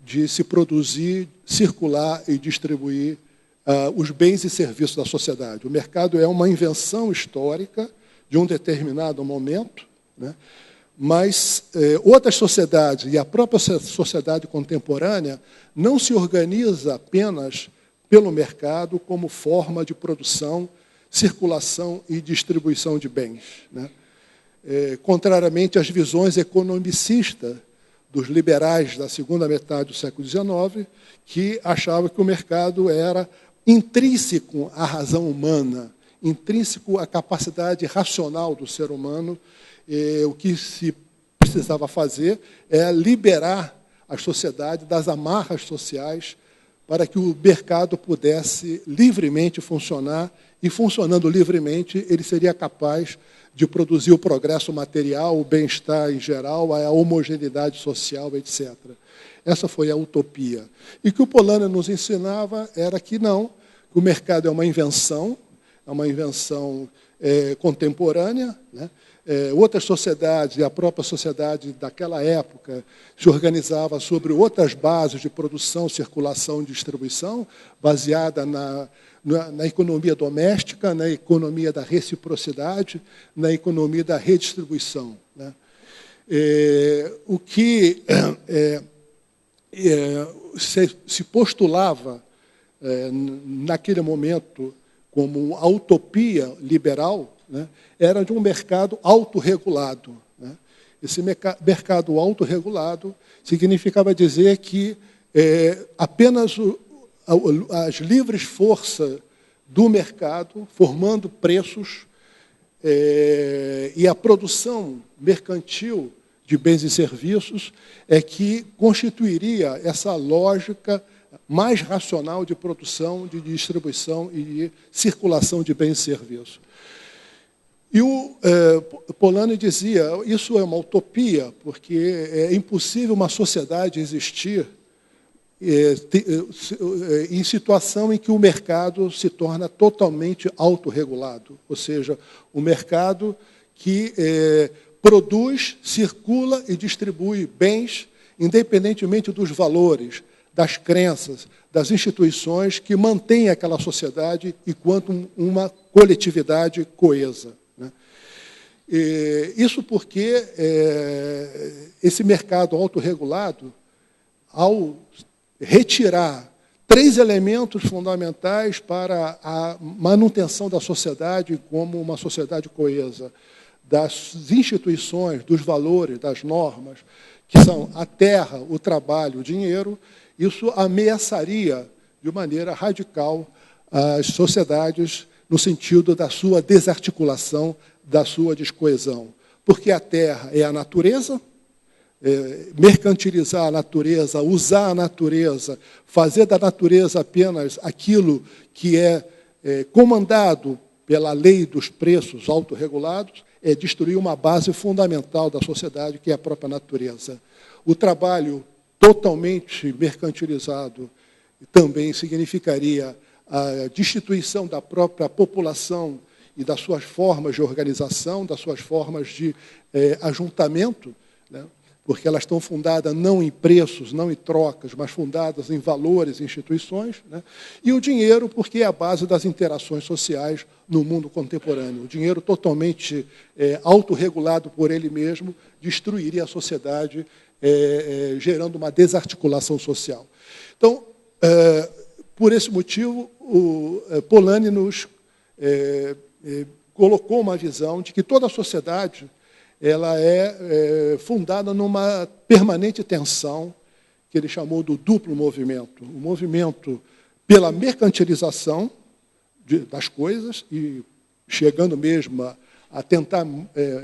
E: de se produzir, circular e distribuir os bens e serviços da sociedade. O mercado é uma invenção histórica de um determinado momento, né? Mas outras sociedades, e a própria sociedade contemporânea, não se organiza apenas pelo mercado como forma de produção, circulação e distribuição de bens, né? Contrariamente às visões economicistas dos liberais da segunda metade do século XIX, que achavam que o mercado era intrínseco à razão humana, intrínseco à capacidade racional do ser humano. O que se precisava fazer é liberar a sociedade das amarras sociais para que o mercado pudesse livremente funcionar, e, funcionando livremente, ele seria capaz de produzir o progresso material, o bem-estar em geral, a homogeneidade social, etc. Essa foi a utopia. E que o Polanyi nos ensinava era que não, que o mercado é uma invenção contemporânea, né? Outras sociedades, e a própria sociedade daquela época, se organizava sobre outras bases de produção, circulação e distribuição, baseada na economia doméstica, na economia da reciprocidade, na economia da redistribuição, né? O que se postulava naquele momento como a utopia liberal, né, era de um mercado autorregulado, né? Esse mercado autorregulado significava dizer que apenas as livres forças do mercado, formando preços, e a produção mercantil de bens e serviços é que constituiria essa lógica mais racional de produção, de distribuição e de circulação de bens e serviços. E o Polanyi dizia, isso é uma utopia, porque é impossível uma sociedade existir em situação em que o mercado se torna totalmente autorregulado, ou seja, o mercado que produz, circula e distribui bens, independentemente dos valores, das crenças, das instituições que mantêm aquela sociedade enquanto uma coletividade coesa, né? Isso porque esse mercado autorregulado, ao retirar 3 elementos fundamentais para a manutenção da sociedade como uma sociedade coesa, das instituições, dos valores, das normas, que são a terra, o trabalho, o dinheiro, isso ameaçaria de maneira radical as sociedades no sentido da sua desarticulação, da sua descoesão. Porque a terra é a natureza, mercantilizar a natureza, usar a natureza, fazer da natureza apenas aquilo que é comandado pela lei dos preços autorregulados, é destruir uma base fundamental da sociedade, que é a própria natureza. O trabalho totalmente mercantilizado também significaria a destituição da própria população e das suas formas de organização, das suas formas de ajuntamento, né? Porque elas estão fundadas não em preços, não em trocas, mas fundadas em valores e instituições, né? E o dinheiro, porque é a base das interações sociais no mundo contemporâneo. O dinheiro totalmente autorregulado por ele mesmo destruiria a sociedade, gerando uma desarticulação social. Então, por esse motivo, o Polanyi nos colocou uma visão de que toda a sociedade ela é fundada numa permanente tensão, que ele chamou do duplo movimento. O movimento pela mercantilização das coisas, e chegando mesmo a tentar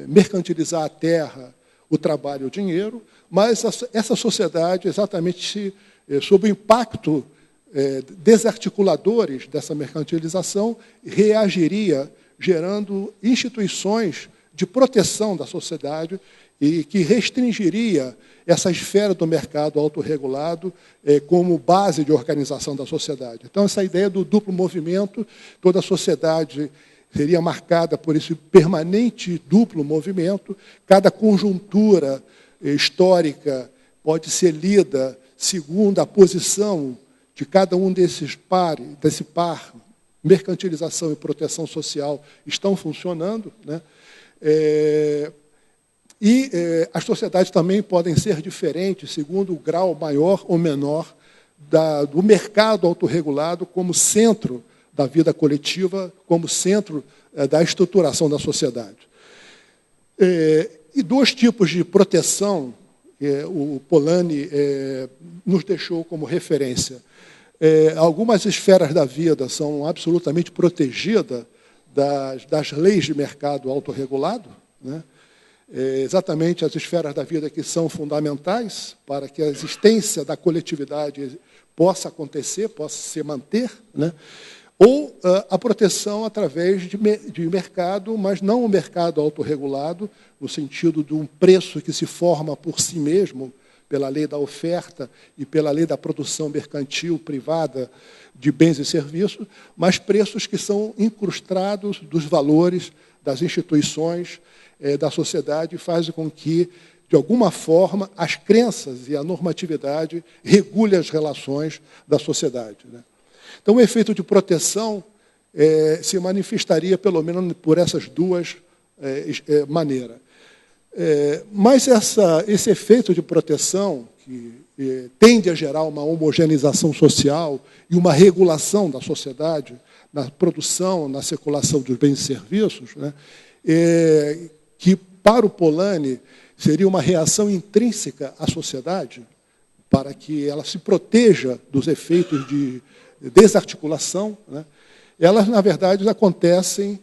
E: mercantilizar a terra, o trabalho e o dinheiro, mas essa sociedade, exatamente sob o impacto desarticuladores dessa mercantilização, reagiria gerando instituições de proteção da sociedade e que restringiria essa esfera do mercado autorregulado como base de organização da sociedade. Então, essa ideia do duplo movimento, toda a sociedade seria marcada por esse permanente duplo movimento, cada conjuntura histórica pode ser lida segundo a posição de cada um desse par, mercantilização e proteção social estão funcionando, né? As sociedades também podem ser diferentes segundo o grau maior ou menor do mercado autorregulado como centro da vida coletiva, como centro da estruturação da sociedade. E 2 tipos de proteção o Polanyi nos deixou como referência. Algumas esferas da vida são absolutamente protegidas das leis de mercado autorregulado, né? Exatamente as esferas da vida que são fundamentais para que a existência da coletividade possa acontecer, possa se manter, né? Ou a proteção através de mercado, mas não o mercado autorregulado, no sentido de um preço que se forma por si mesmo, pela lei da oferta e pela lei da produção mercantil privada de bens e serviços, mas preços que são incrustados dos valores das instituições da sociedade e fazem com que, de alguma forma, as crenças e a normatividade regulem as relações da sociedade, né? Então, o efeito de proteção se manifestaria, pelo menos, por essas duas maneiras. Mas esse efeito de proteção, que tende a gerar uma homogeneização social e uma regulação da sociedade, na produção, na circulação dos bens e serviços, né, que, para o Polanyi, seria uma reação intrínseca à sociedade, para que ela se proteja dos efeitos de desarticulação, né, elas, na verdade, acontecem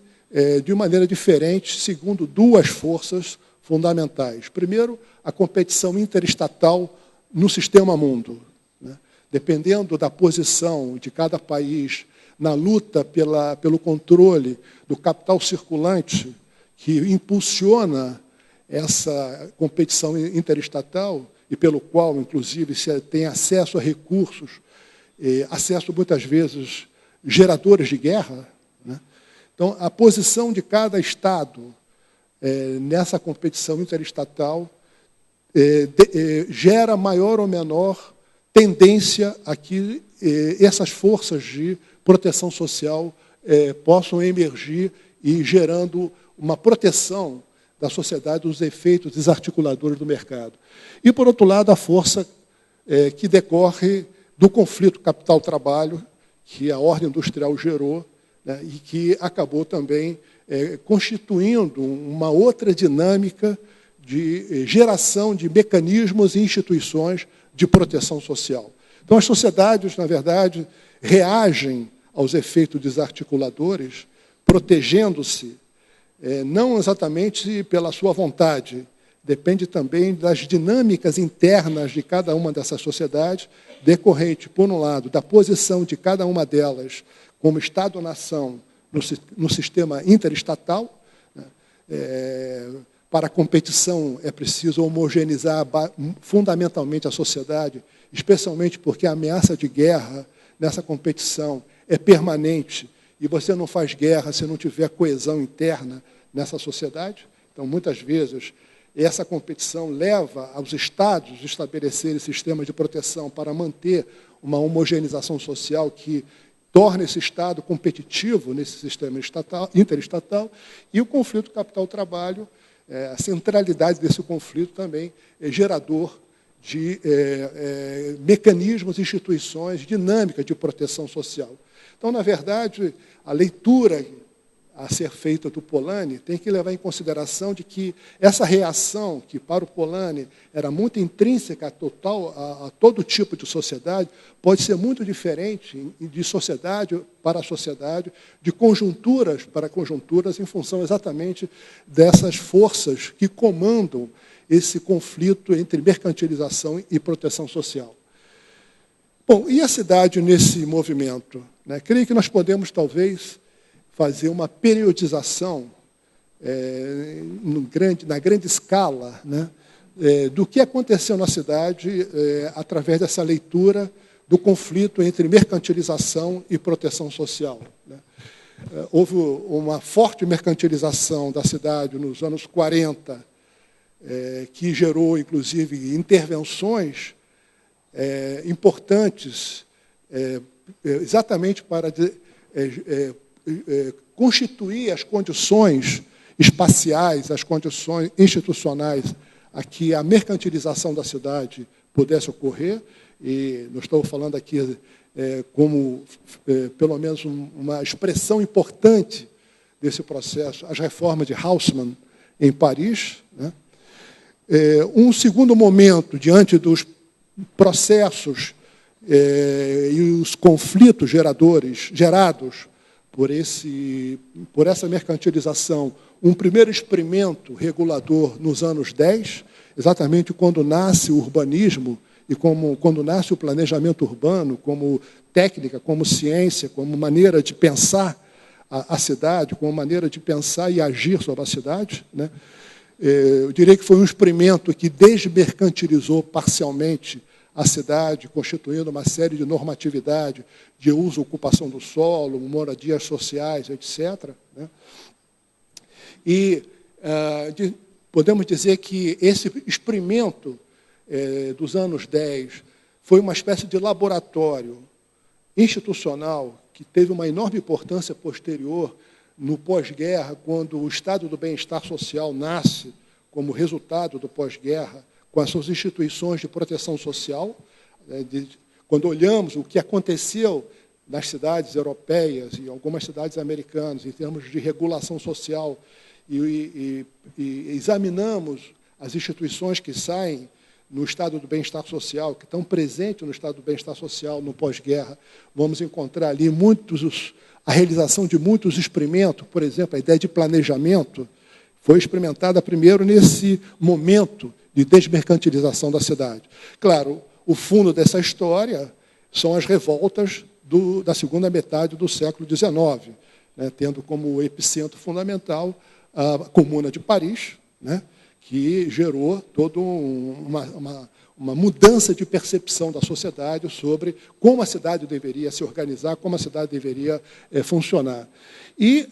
E: de maneira diferente, segundo duas forças fundamentais. Primeiro, a competição interestatal no sistema mundo, né? Dependendo da posição de cada país na luta pelo controle do capital circulante, que impulsiona essa competição interestatal e pelo qual, inclusive, se tem acesso a recursos, acesso, muitas vezes, geradores de guerra, né? Então, a posição de cada Estado nessa competição interestatal gera maior ou menor tendência a que essas forças de proteção social possam emergir e gerando uma proteção da sociedade dos efeitos desarticuladores do mercado. E, por outro lado, a força que decorre do conflito capital-trabalho que a ordem industrial gerou, né, e que acabou também constituindo uma outra dinâmica de geração de mecanismos e instituições de proteção social. Então, as sociedades, na verdade, reagem aos efeitos desarticuladores, protegendo-se, não exatamente pela sua vontade, depende também das dinâmicas internas de cada uma dessas sociedades, decorrente, por um lado, da posição de cada uma delas como Estado-nação no sistema interestatal, né? Para a competição é preciso homogeneizar fundamentalmente a sociedade, especialmente porque a ameaça de guerra nessa competição é permanente e você não faz guerra se não tiver coesão interna nessa sociedade. Então, muitas vezes, essa competição leva aos Estados a estabelecerem sistemas de proteção para manter uma homogeneização social que torna esse Estado competitivo nesse sistema interestatal, e o conflito capital-trabalho, a centralidade desse conflito também é gerador de mecanismos, instituições, dinâmica de proteção social. Então, na verdade, a leitura a ser feita do Polanyi tem que levar em consideração de que essa reação, que para o Polanyi era muito intrínseca a todo tipo de sociedade, pode ser muito diferente de sociedade para sociedade, de conjunturas para conjunturas, em função exatamente dessas forças que comandam esse conflito entre mercantilização e proteção social. Bom, e a cidade nesse movimento, né? Creio que nós podemos, talvez, fazer uma periodização na grande escala, né, do que aconteceu na cidade através dessa leitura do conflito entre mercantilização e proteção social, né. Houve uma forte mercantilização da cidade nos anos 40, que gerou, inclusive, intervenções importantes exatamente para constituir as condições espaciais, as condições institucionais a que a mercantilização da cidade pudesse ocorrer, e não estou falando aqui como, pelo menos, uma expressão importante desse processo, as reformas de Haussmann em Paris, né? Um segundo momento, diante dos processos e os conflitos gerados por essa mercantilização, um primeiro experimento regulador nos anos 10, exatamente quando nasce o urbanismo e quando nasce o planejamento urbano como técnica, como ciência, como maneira de pensar a cidade, como maneira de pensar e agir sobre a cidade, né? eu diria que foi um experimento que desmercantilizou parcialmente a cidade, constituindo uma série de normatividade de uso e ocupação do solo, moradias sociais, etc. Né? E podemos dizer que esse experimento dos anos 10 foi uma espécie de laboratório institucional que teve uma enorme importância posterior no pós-guerra, quando o estado do bem-estar social nasce como resultado do pós-guerra, com as suas instituições de proteção social. Quando olhamos o que aconteceu nas cidades europeias e algumas cidades americanas, em termos de regulação social, e examinamos as instituições que saem no estado do bem-estar social, que estão presentes no estado do bem-estar social no pós-guerra, vamos encontrar ali a realização de muitos experimentos. Por exemplo, a ideia de planejamento foi experimentada primeiro nesse momento de desmercantilização da cidade. Claro, o fundo dessa história são as revoltas da segunda metade do século XIX, né, tendo como epicentro fundamental a Comuna de Paris, né, que gerou toda uma mudança de percepção da sociedade sobre como a cidade deveria se organizar, como a cidade deveria funcionar. E,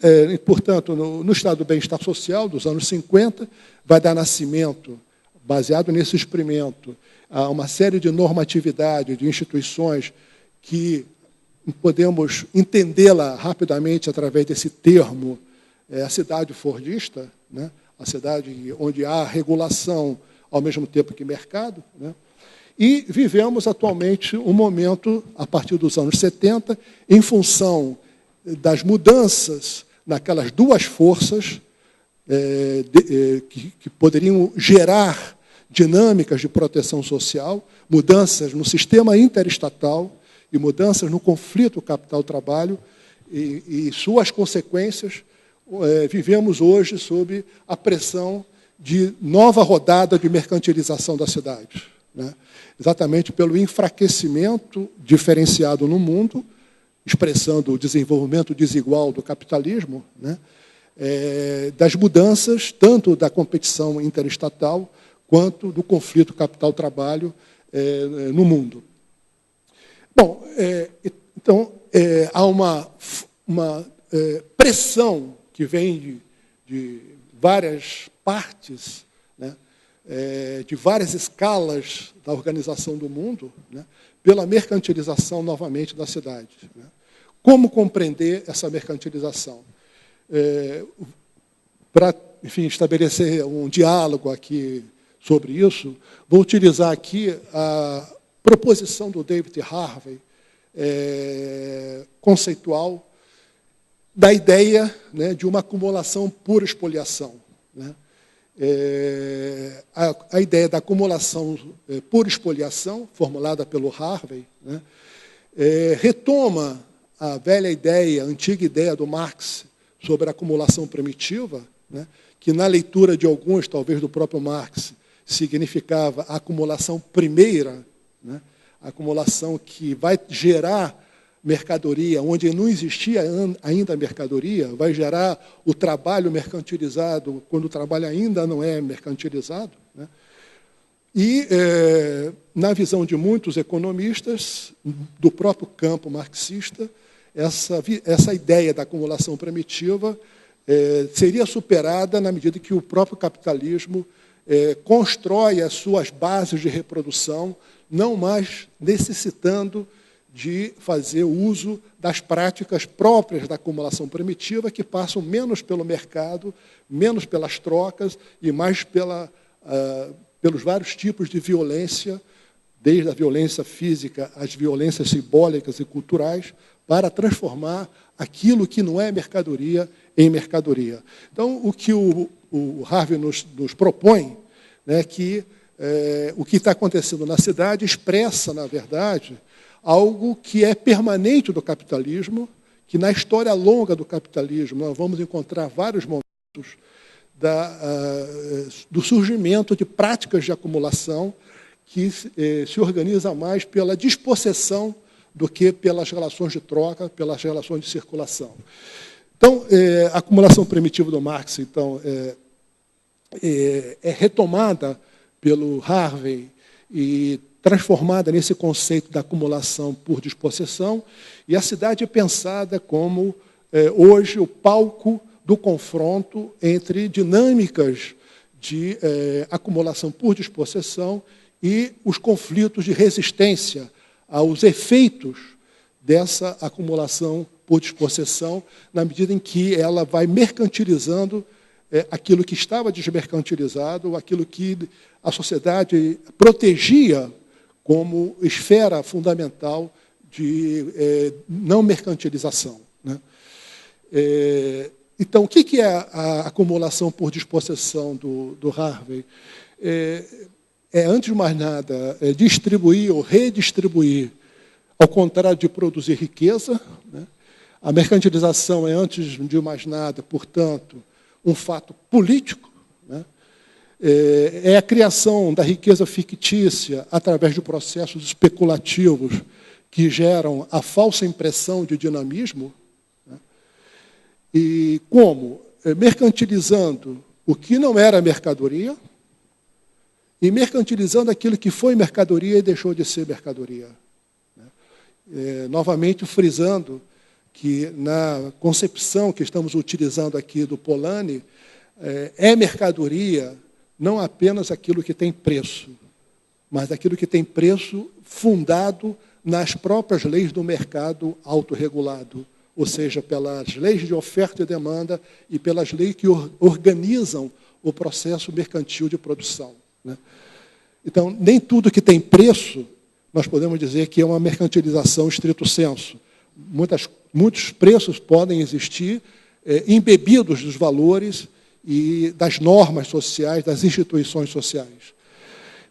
E: portanto, no estado do bem-estar social dos anos 50, vai dar nascimento, baseado nesse experimento, a uma série de normatividade, de instituições que podemos entendê-la rapidamente através desse termo, a cidade fordista, né? A cidade onde há regulação ao mesmo tempo que mercado, né? E vivemos atualmente um momento, a partir dos anos 70, em função das mudanças naquelas duas forças que poderiam gerar dinâmicas de proteção social, mudanças no sistema interestatal e mudanças no conflito capital-trabalho e suas consequências. Vivemos hoje sob a pressão de nova rodada de mercantilização da cidade, né? Exatamente pelo enfraquecimento diferenciado no mundo, expressando o desenvolvimento desigual do capitalismo, né? Das mudanças, tanto da competição interestatal, quanto do conflito capital-trabalho no mundo. Bom, então, há uma pressão que vem de várias partes, né, de várias escalas da organização do mundo, né, pela mercantilização, novamente, da cidade. Né? Como compreender essa mercantilização? Para, enfim, estabelecer um diálogo aqui sobre isso, vou utilizar aqui a proposição do David Harvey, conceitual, da ideia, né, de uma acumulação por expoliação. Né? A ideia da acumulação por expoliação, formulada pelo Harvey, né, retoma a velha ideia, a antiga ideia do Marx sobre a acumulação primitiva, né, que, na leitura de alguns, talvez do próprio Marx, significava a acumulação primeira, né, a acumulação que vai gerar mercadoria, onde não existia ainda mercadoria, vai gerar o trabalho mercantilizado, quando o trabalho ainda não é mercantilizado. Né? E, na visão de muitos economistas, do próprio campo marxista, essa ideia da acumulação primitiva seria superada na medida que o próprio capitalismo constrói as suas bases de reprodução, não mais necessitando de fazer uso das práticas próprias da acumulação primitiva, que passam menos pelo mercado, menos pelas trocas e mais pelos vários tipos de violência, desde a violência física às violências simbólicas e culturais, para transformar aquilo que não é mercadoria em mercadoria. Então, o que o Harvey nos propõe, né, que o que está acontecendo na cidade expressa, na verdade, algo que é permanente do capitalismo, que na história longa do capitalismo nós vamos encontrar vários momentos do surgimento de práticas de acumulação que se organiza mais pela dispossessão do que pelas relações de troca, pelas relações de circulação. Então, a acumulação primitiva do Marx, então, é retomada pelo Harvey e transformada nesse conceito da acumulação por despossessão, e a cidade é pensada como, hoje, o palco do confronto entre dinâmicas de acumulação por despossessão e os conflitos de resistência aos efeitos dessa acumulação por despossessão, na medida em que ela vai mercantilizando aquilo que estava desmercantilizado, aquilo que a sociedade protegia como esfera fundamental de não mercantilização, né? Então, o que é a acumulação por dispossessão do Harvey? Antes de mais nada, distribuir ou redistribuir, ao contrário de produzir riqueza, né? A mercantilização é, antes de mais nada, portanto, um fato político, né? É a criação da riqueza fictícia através de processos especulativos que geram a falsa impressão de dinamismo, né? E como? Mercantilizando o que não era mercadoria e mercantilizando aquilo que foi mercadoria e deixou de ser mercadoria, né? Novamente frisando que, na concepção que estamos utilizando aqui do Polanyi, é mercadoria não apenas aquilo que tem preço, mas aquilo que tem preço fundado nas próprias leis do mercado autorregulado, ou seja, pelas leis de oferta e demanda e pelas leis que organizam o processo mercantil de produção, né? Então, nem tudo que tem preço, nós podemos dizer que é uma mercantilização estrito sensu. Muitos preços podem existir embebidos dos valores e das normas sociais, das instituições sociais.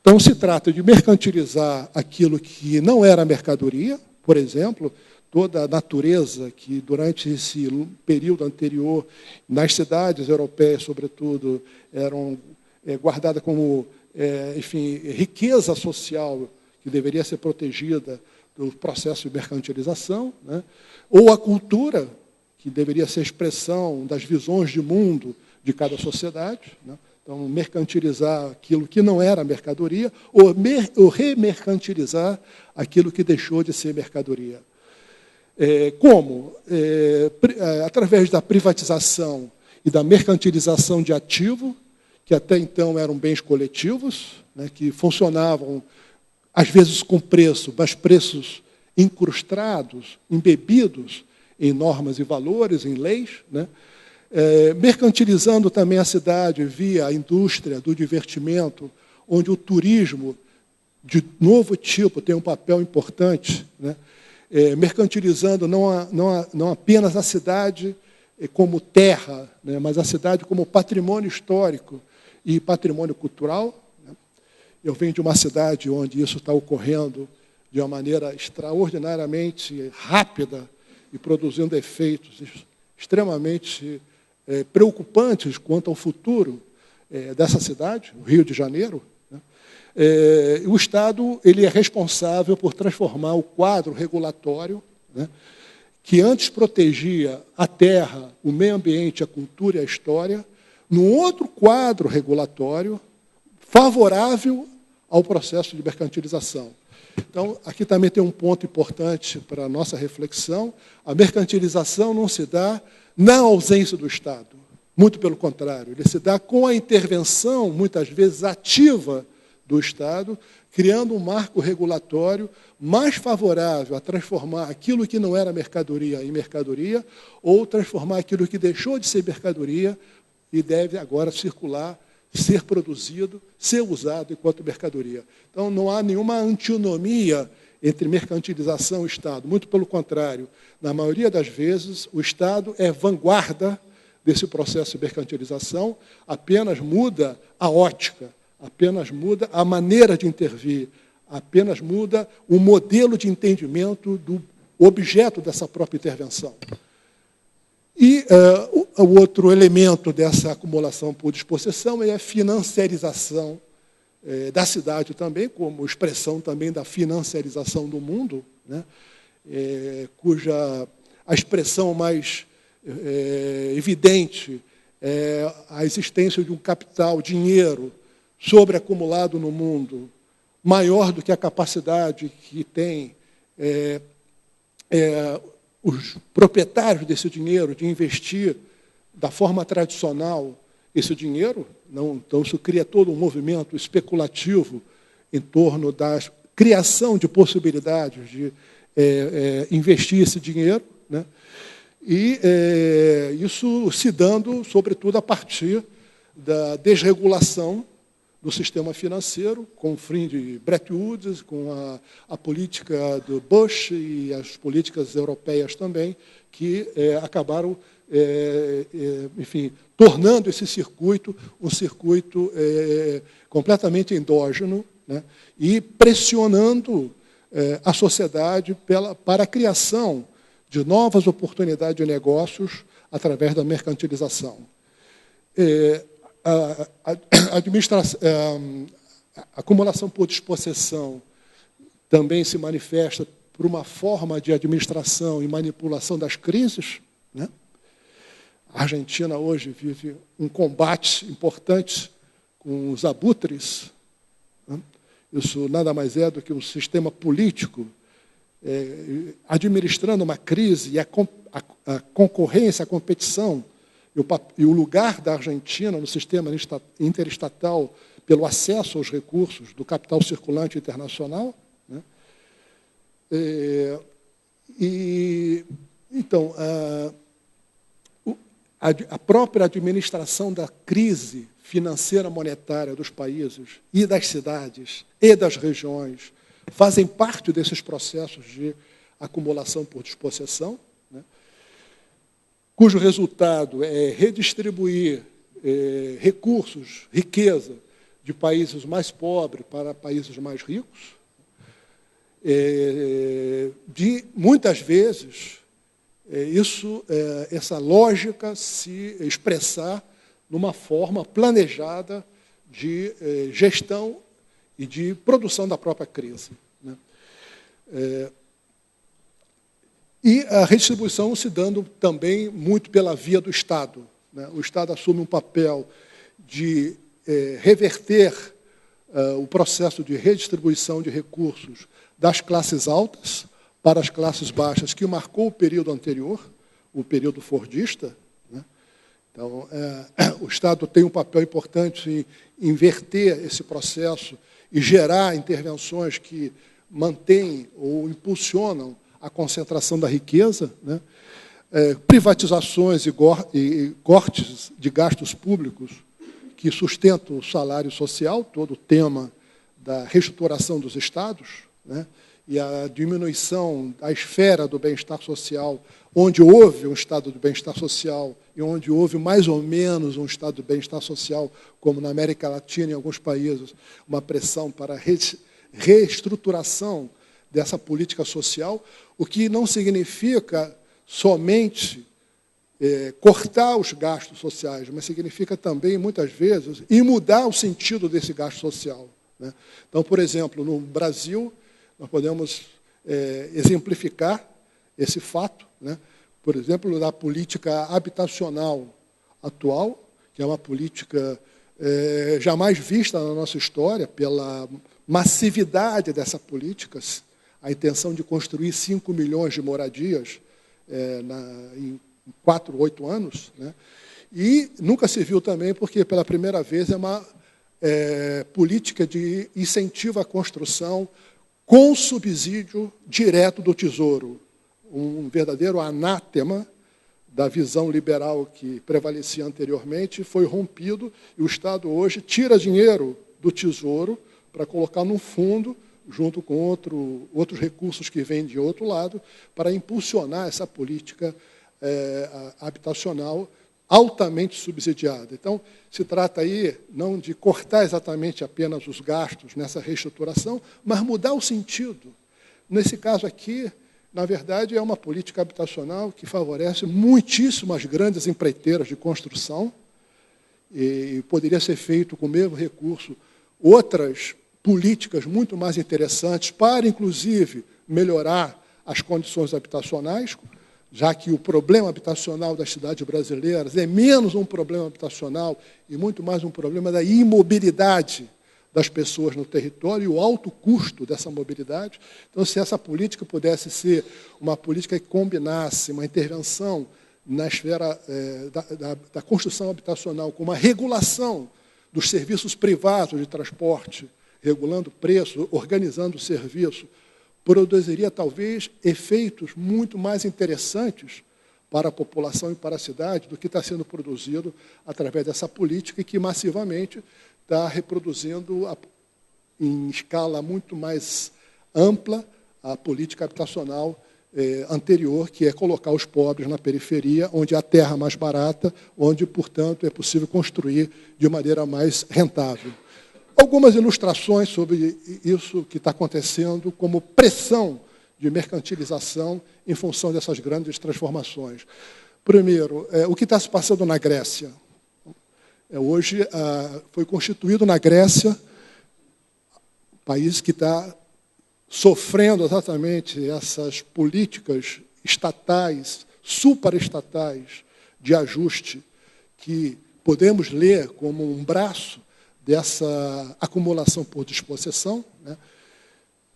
E: Então, se trata de mercantilizar aquilo que não era mercadoria, por exemplo, toda a natureza que, durante esse período anterior, nas cidades europeias, sobretudo, eram guardadas como, enfim, riqueza social que deveria ser protegida do processo de mercantilização, né? Ou a cultura, que deveria ser expressão das visões de mundo de cada sociedade, né? Então, mercantilizar aquilo que não era mercadoria, ou remercantilizar aquilo que deixou de ser mercadoria. Como? Através da privatização e da mercantilização de ativo, que até então eram bens coletivos, né, que funcionavam, às vezes, com preço, mas preços incrustados, embebidos em normas e valores, em leis, né? Mercantilizando também a cidade via a indústria do divertimento, onde o turismo de novo tipo tem um papel importante, né? Mercantilizando não apenas a cidade como terra, né, mas a cidade como patrimônio histórico e patrimônio cultural, né? Eu venho de uma cidade onde isso está ocorrendo de uma maneira extraordinariamente rápida e produzindo efeitos extremamente preocupantes quanto ao futuro dessa cidade, o Rio de Janeiro, né? O Estado ele é responsável por transformar o quadro regulatório, né, que antes protegia a terra, o meio ambiente, a cultura e a história, num outro quadro regulatório favorável ao processo de mercantilização. Então, aqui também tem um ponto importante para a nossa reflexão. A mercantilização não se dá na ausência do Estado. Muito pelo contrário, ele se dá com a intervenção, muitas vezes ativa, do Estado, criando um marco regulatório mais favorável a transformar aquilo que não era mercadoria em mercadoria, ou transformar aquilo que deixou de ser mercadoria e deve agora circular, ser produzido, ser usado enquanto mercadoria. Então, não há nenhuma antinomia entre mercantilização e Estado. Muito pelo contrário, na maioria das vezes, o Estado é vanguarda desse processo de mercantilização, apenas muda a ótica, apenas muda a maneira de intervir, apenas muda o modelo de entendimento do objeto dessa própria intervenção. E o outro elemento dessa acumulação por dispossessão é a financiarização da cidade também, como expressão também da financiarização do mundo, né? Cuja a expressão mais evidente a existência de um capital, dinheiro, sobreacumulado no mundo, maior do que a capacidade que tem os proprietários desse dinheiro de investir da forma tradicional esse dinheiro. Então, isso cria todo um movimento especulativo em torno da criação de possibilidades de investir esse dinheiro, né? E isso se dando, sobretudo, a partir da desregulação do sistema financeiro, com o fim de Bretton Woods, com a política do Bush e as políticas europeias também, que acabaram, enfim, tornando esse circuito um circuito completamente endógeno, né, e pressionando a sociedade para a criação de novas oportunidades de negócios através da mercantilização. A acumulação por despossessão também se manifesta por uma forma de administração e manipulação das crises, né? A Argentina hoje vive um combate importante com os abutres, né? Isso nada mais é do que um sistema político administrando uma crise, e a concorrência, a competição, e o lugar da Argentina no sistema interestatal pelo acesso aos recursos do capital circulante internacional, né? Então, a própria administração da crise financeira monetária dos países e das cidades e das regiões fazem parte desses processos de acumulação por despossessão, né, cujo resultado é redistribuir recursos, riqueza, de países mais pobres para países mais ricos, de muitas vezes essa lógica se expressar numa forma planejada de gestão e de produção da própria crise, né? E a redistribuição se dando também muito pela via do Estado, né? O Estado assume um papel de reverter o processo de redistribuição de recursos das classes altas para as classes baixas, que marcou o período anterior, o período fordista, né? Então, o Estado tem um papel importante em inverter esse processo e gerar intervenções que mantêm ou impulsionam a concentração da riqueza, né? Privatizações e cortes de gastos públicos que sustentam o salário social, todo o tema da reestruturação dos estados, né? E a diminuição da esfera do bem-estar social, onde houve um estado de bem-estar social e onde houve mais ou menos um estado de bem-estar social, como na América Latina e em alguns países, uma pressão para a reestruturação dessa política social, o que não significa somente cortar os gastos sociais, mas significa também, muitas vezes, mudar o sentido desse gasto social, né? Então, por exemplo, no Brasil, nós podemos exemplificar esse fato, né? Por exemplo, da política habitacional atual, que é uma política jamais vista na nossa história, pela massividade dessa política, a intenção de construir 5 milhões de moradias em 4, 8 anos, né? E nunca se viu também porque, pela primeira vez, é uma política de incentivo à construção com subsídio direto do Tesouro, um verdadeiro anátema da visão liberal que prevalecia anteriormente, foi rompido, e o Estado hoje tira dinheiro do Tesouro para colocar num fundo, junto com outros recursos que vêm de outro lado, para impulsionar essa política habitacional altamente subsidiada. Então, se trata aí não de cortar exatamente apenas os gastos nessa reestruturação, mas mudar o sentido. Nesse caso aqui, na verdade, é uma política habitacional que favorece muitíssimas grandes empreiteiras de construção, e poderia ser feito com o mesmo recurso outras políticas muito mais interessantes para, inclusive, melhorar as condições habitacionais, já que o problema habitacional das cidades brasileiras é menos um problema habitacional e muito mais um problema da imobilidade das pessoas no território e o alto custo dessa mobilidade. Então, se essa política pudesse ser uma política que combinasse uma intervenção na esfera da construção habitacional com uma regulação dos serviços privados de transporte, regulando o preço, organizando o serviço, produziria, talvez, efeitos muito mais interessantes para a população e para a cidade do que está sendo produzido através dessa política e que, massivamente, está reproduzindo, em escala muito mais ampla, a política habitacional anterior, que é colocar os pobres na periferia, onde há terra mais barata, onde, portanto, é possível construir de maneira mais rentável. Algumas ilustrações sobre isso que está acontecendo como pressão de mercantilização em função dessas grandes transformações. Primeiro, o que está se passando na Grécia. Hoje foi constituído na Grécia, país que está sofrendo exatamente essas políticas estatais, superestatais, de ajuste, que podemos ler como um braço dessa acumulação por despossessão, né?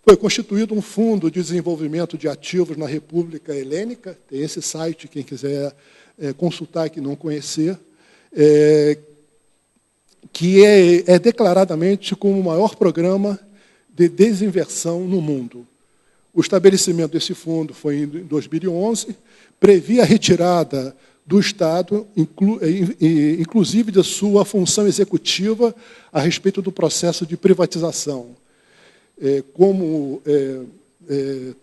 E: Foi constituído um fundo de desenvolvimento de ativos na República Helênica, tem esse site, quem quiser consultar, que não conhecer, que é declaradamente como o maior programa de desinversão no mundo. O estabelecimento desse fundo foi em 2011, previa a retirada do Estado, inclusive da sua função executiva a respeito do processo de privatização. Como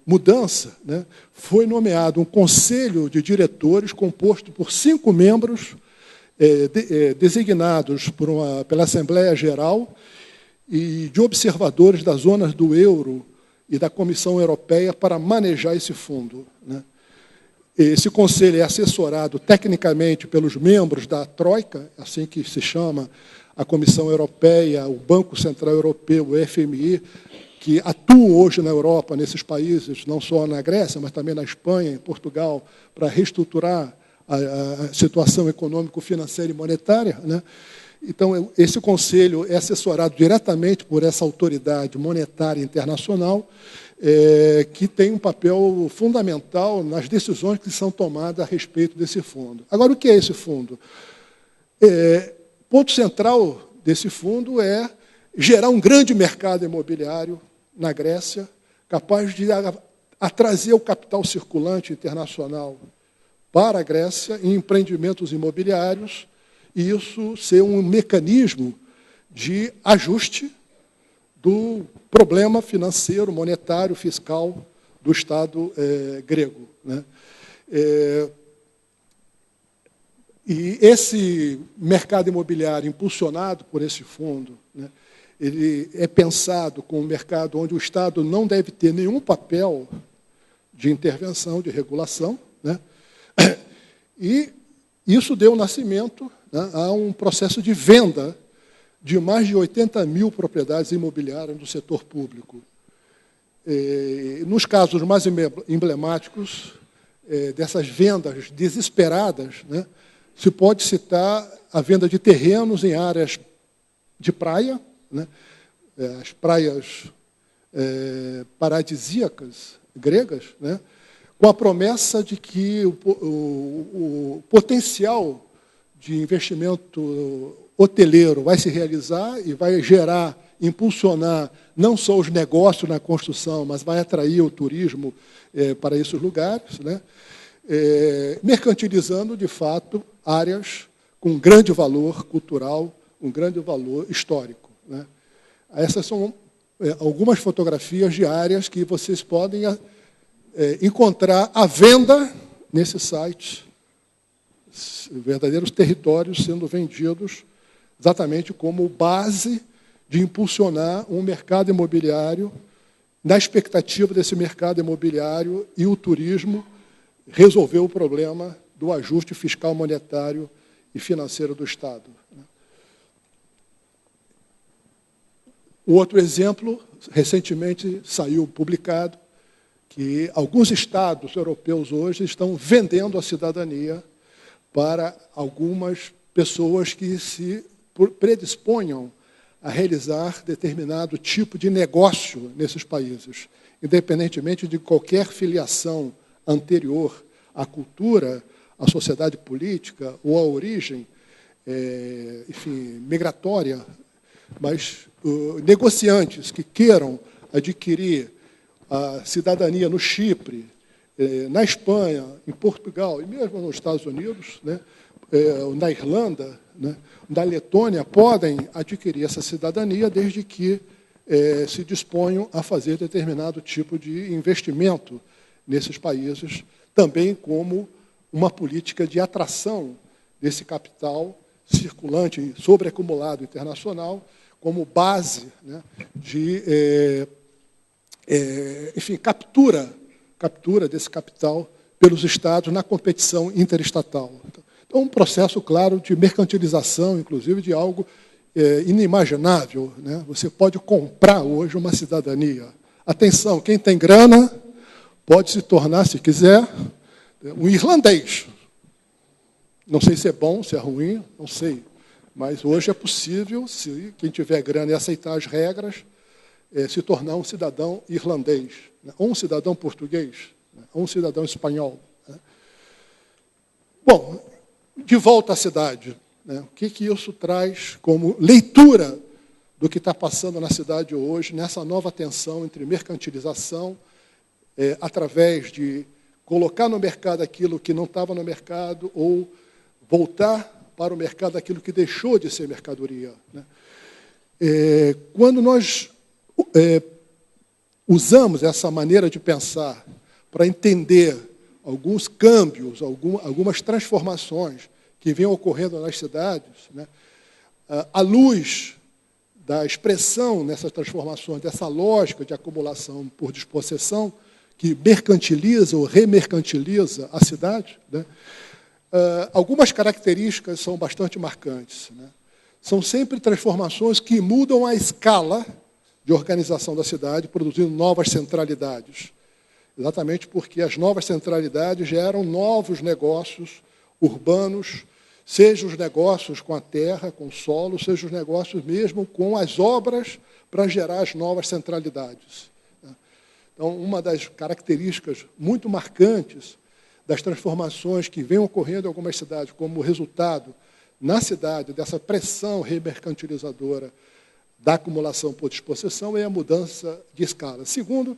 E: mudança, né, foi nomeado um conselho de diretores composto por 5 membros designados pela Assembleia Geral e de observadores das zonas do euro e da Comissão Europeia para manejar esse fundo, né? Esse conselho é assessorado tecnicamente pelos membros da Troika, assim que se chama a Comissão Europeia, o Banco Central Europeu, o FMI, que atuam hoje na Europa, nesses países, não só na Grécia, mas também na Espanha, em Portugal, para reestruturar a situação econômico-financeira e monetária, né? Então, esse conselho é assessorado diretamente por essa autoridade monetária internacional, que tem um papel fundamental nas decisões que são tomadas a respeito desse fundo. Agora, o que é esse fundo? Ponto central desse fundo é gerar um grande mercado imobiliário na Grécia, capaz de trazer o capital circulante internacional para a Grécia em empreendimentos imobiliários, e isso ser um mecanismo de ajuste do problema financeiro, monetário, fiscal do Estado grego, né? E esse mercado imobiliário impulsionado por esse fundo, né, ele é pensado como um mercado onde o Estado não deve ter nenhum papel de intervenção, de regulação, né? E isso deu nascimento, né, a um processo de venda de mais de 80 mil propriedades imobiliárias do setor público. Nos casos mais emblemáticos dessas vendas desesperadas, né, se pode citar a venda de terrenos em áreas de praia, né, as praias paradisíacas gregas, né, com a promessa de que o potencial de investimento hoteleiro vai se realizar e vai gerar, impulsionar não só os negócios na construção, mas vai atrair o turismo para esses lugares, né? Mercantilizando, de fato, áreas com grande valor cultural, um grande valor histórico, né? Essas são algumas fotografias de áreas que vocês podem encontrar à venda nesse site, verdadeiros territórios sendo vendidos exatamente como base de impulsionar um mercado imobiliário, na expectativa desse mercado imobiliário e o turismo resolver o problema do ajuste fiscal, monetário e financeiro do Estado. O outro exemplo, recentemente saiu publicado, que alguns estados europeus hoje estão vendendo a cidadania para algumas pessoas que se predisponham a realizar determinado tipo de negócio nesses países, independentemente de qualquer filiação anterior à cultura, à sociedade política ou à origem, enfim, migratória, mas negociantes que queiram adquirir a cidadania no Chipre, na Espanha, em Portugal e mesmo nos Estados Unidos, né, na Irlanda, né, na Letônia, podem adquirir essa cidadania desde que se disponham a fazer determinado tipo de investimento nesses países, também como uma política de atração desse capital circulante, sobreacumulado internacional, como base, né, de, enfim, captura desse capital pelos Estados na competição interestatal. Então, um processo, claro, de mercantilização, inclusive, de algo inimaginável, né? Você pode comprar hoje uma cidadania. Atenção, quem tem grana pode se tornar, se quiser, um irlandês. Não sei se é bom, se é ruim, não sei. Mas hoje é possível, se quem tiver grana e aceitar as regras, se tornar um cidadão irlandês, né? Ou um cidadão português, né? Ou um cidadão espanhol. Né? Bom, de volta à cidade, né? O que isso traz como leitura do que está passando na cidade hoje, nessa nova tensão entre mercantilização, através de colocar no mercado aquilo que não estava no mercado, ou voltar para o mercado aquilo que deixou de ser mercadoria. Né? Quando nós usamos essa maneira de pensar para entender alguns câmbios, algumas transformações que vêm ocorrendo nas cidades, né, à luz da expressão nessas transformações, dessa lógica de acumulação por despossessão, que mercantiliza ou remercantiliza a cidade, né, algumas características são bastante marcantes. Né? São sempre transformações que mudam a escala de organização da cidade, produzindo novas centralidades. Exatamente porque as novas centralidades geram novos negócios urbanos, seja os negócios com a terra, com o solo, seja os negócios mesmo com as obras para gerar as novas centralidades. Então, uma das características muito marcantes das transformações que vêm ocorrendo em algumas cidades como resultado na cidade dessa pressão remercantilizadora da acumulação por dispossessão é a mudança de escala. Segundo,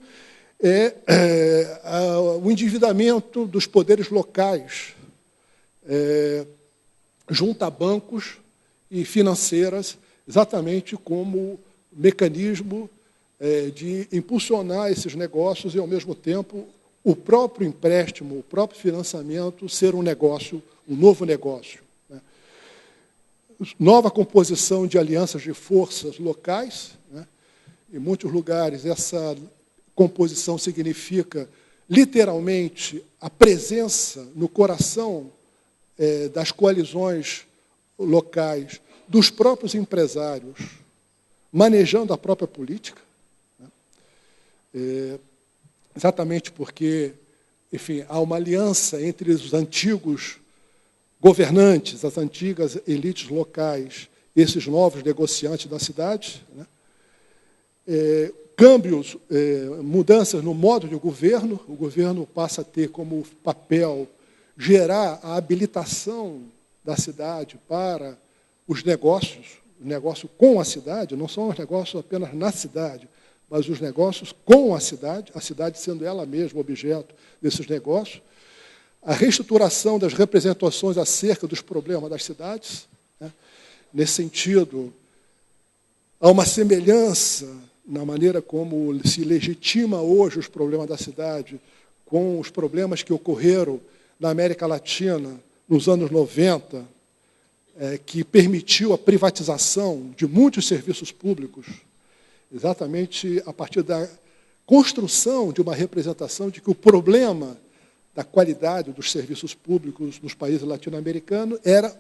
E: o endividamento dos poderes locais junto a bancos e financeiras, exatamente como mecanismo de impulsionar esses negócios e, ao mesmo tempo, o próprio empréstimo, o próprio financiamento ser um negócio, um novo negócio. Né? Nova composição de alianças de forças locais. Né? Em muitos lugares, essa composição significa, literalmente, a presença no coração das coalizões locais, dos próprios empresários, manejando a própria política. Né? Exatamente porque, enfim, há uma aliança entre os antigos governantes, as antigas elites locais, esses novos negociantes da cidade, né? Câmbios, mudanças no modo de governo, o governo passa a ter como papel gerar a habilitação da cidade para os negócios, o negócio com a cidade, não são os negócios apenas na cidade, mas os negócios com a cidade sendo ela mesma objeto desses negócios, a reestruturação das representações acerca dos problemas das cidades. Né? Nesse sentido, há uma semelhança na maneira como se legitima hoje os problemas da cidade com os problemas que ocorreram na América Latina nos anos 90, que permitiu a privatização de muitos serviços públicos, exatamente a partir da construção de uma representação de que o problema da qualidade dos serviços públicos nos países latino-americanos era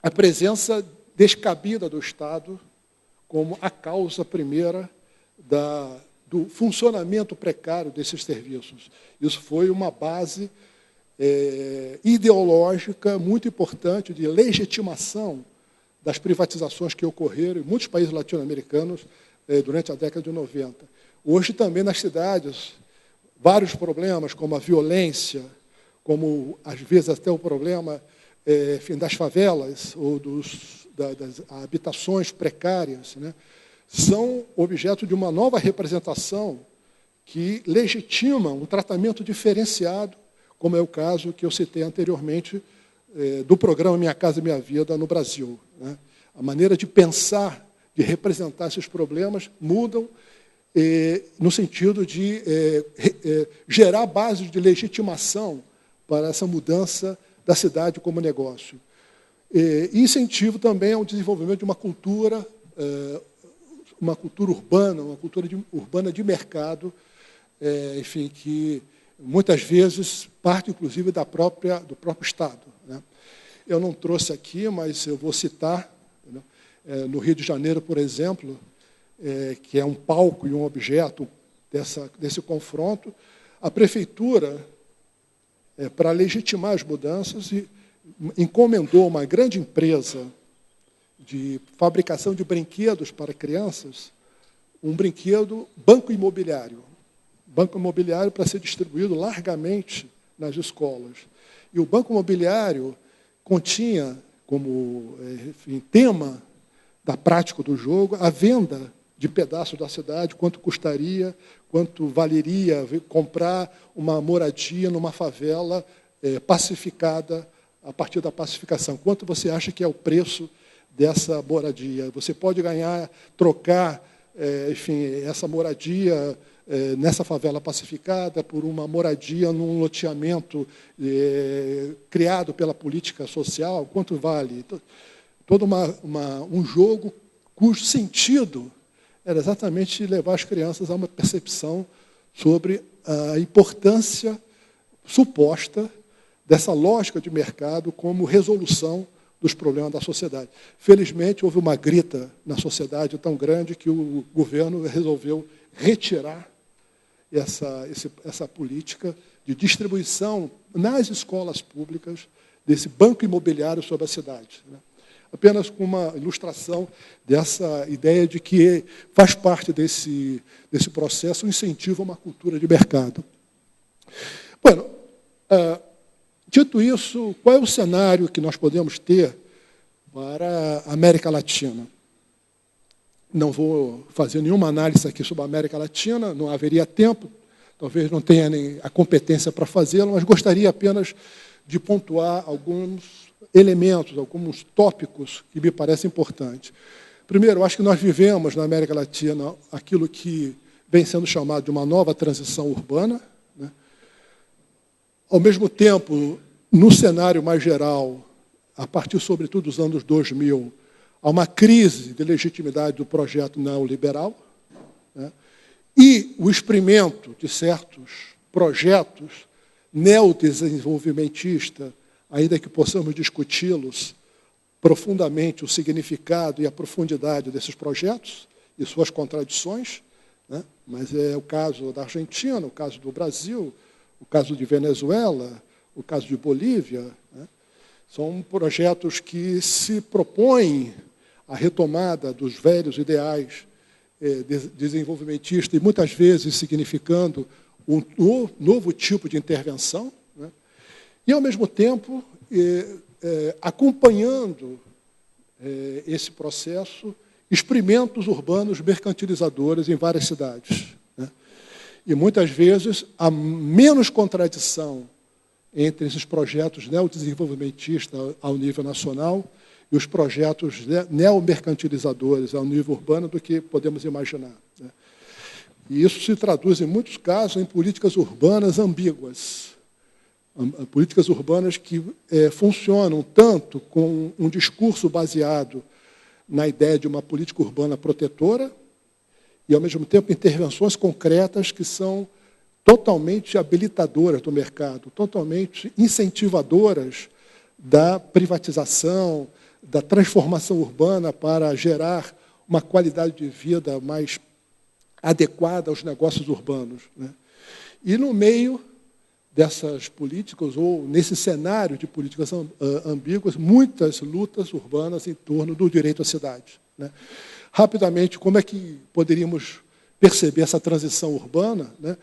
E: a presença descabida do Estado como a causa primeira do funcionamento precário desses serviços. Isso foi uma base ideológica muito importante de legitimação das privatizações que ocorreram em muitos países latino-americanos durante a década de 90. Hoje também nas cidades, vários problemas, como a violência, como às vezes até o problema das favelas ou das habitações precárias, né, são objeto de uma nova representação que legitima um tratamento diferenciado, como é o caso que eu citei anteriormente do programa Minha Casa Minha Vida no Brasil, né? A maneira de pensar, de representar esses problemas mudam no sentido de gerar bases de legitimação para essa mudança da cidade como negócio. Incentivo também ao desenvolvimento de uma cultura urbana, uma cultura urbana de mercado, enfim, que muitas vezes parte, inclusive, do próprio Estado, né? Eu não trouxe aqui, mas eu vou citar, né? No Rio de Janeiro, por exemplo, que é um palco e um objeto desse confronto, a prefeitura, para legitimar as mudanças, encomendou uma grande empresa de fabricação de brinquedos para crianças, um brinquedo banco imobiliário para ser distribuído largamente nas escolas. E o banco imobiliário continha como tema da prática do jogo a venda de pedaços da cidade, quanto custaria, quanto valeria comprar uma moradia numa favela pacificada a partir da pacificação. Quanto você acha que é o preço dessa moradia? Você pode trocar, enfim, essa moradia nessa favela pacificada por uma moradia num loteamento criado pela política social? Quanto vale? Todo um jogo cujo sentido era exatamente levar as crianças a uma percepção sobre a importância suposta dessa lógica de mercado como resolução dos problemas da sociedade. Felizmente, houve uma grita na sociedade tão grande que o governo resolveu retirar essa política de distribuição nas escolas públicas desse banco imobiliário sobre a cidade, né? Apenas com uma ilustração dessa ideia de que faz parte desse processo o incentivo a uma cultura de mercado. Bueno, dito isso, qual é o cenário que nós podemos ter para a América Latina? Não vou fazer nenhuma análise aqui sobre a América Latina, não haveria tempo, talvez não tenha nem a competência para fazê-lo, mas gostaria apenas de pontuar alguns elementos, alguns tópicos que me parecem importantes. Primeiro, eu acho que nós vivemos na América Latina aquilo que vem sendo chamado de uma nova transição urbana, né? Ao mesmo tempo, no cenário mais geral, a partir, sobretudo, dos anos 2000, há uma crise de legitimidade do projeto neoliberal, né? E o experimento de certos projetos neodesenvolvimentistas, ainda que possamos discuti-los profundamente, o significado e a profundidade desses projetos e suas contradições, né? Mas é o caso da Argentina, o caso do Brasil, o caso de Venezuela, o caso de Bolívia, né? São projetos que se propõem a retomada dos velhos ideais desenvolvimentistas e muitas vezes significando um novo tipo de intervenção, né? E, ao mesmo tempo, acompanhando esse processo, experimentos urbanos mercantilizadores em várias cidades, né? E, muitas vezes, há menos contradição entre esses projetos neodesenvolvimentistas ao nível nacional e os projetos neomercantilizadores ao nível urbano do que podemos imaginar, né? E isso se traduz, em muitos casos, em políticas urbanas ambíguas. Políticas urbanas que funcionam tanto com um discurso baseado na ideia de uma política urbana protetora e, ao mesmo tempo, intervenções concretas que são totalmente habilitadoras do mercado, totalmente incentivadoras da privatização, da transformação urbana para gerar uma qualidade de vida mais adequada aos negócios urbanos, né? E no meio dessas políticas, ou nesse cenário de políticas ambíguas, muitas lutas urbanas em torno do direito à cidade, né? Rapidamente, como é que poderíamos perceber essa transição urbana, né?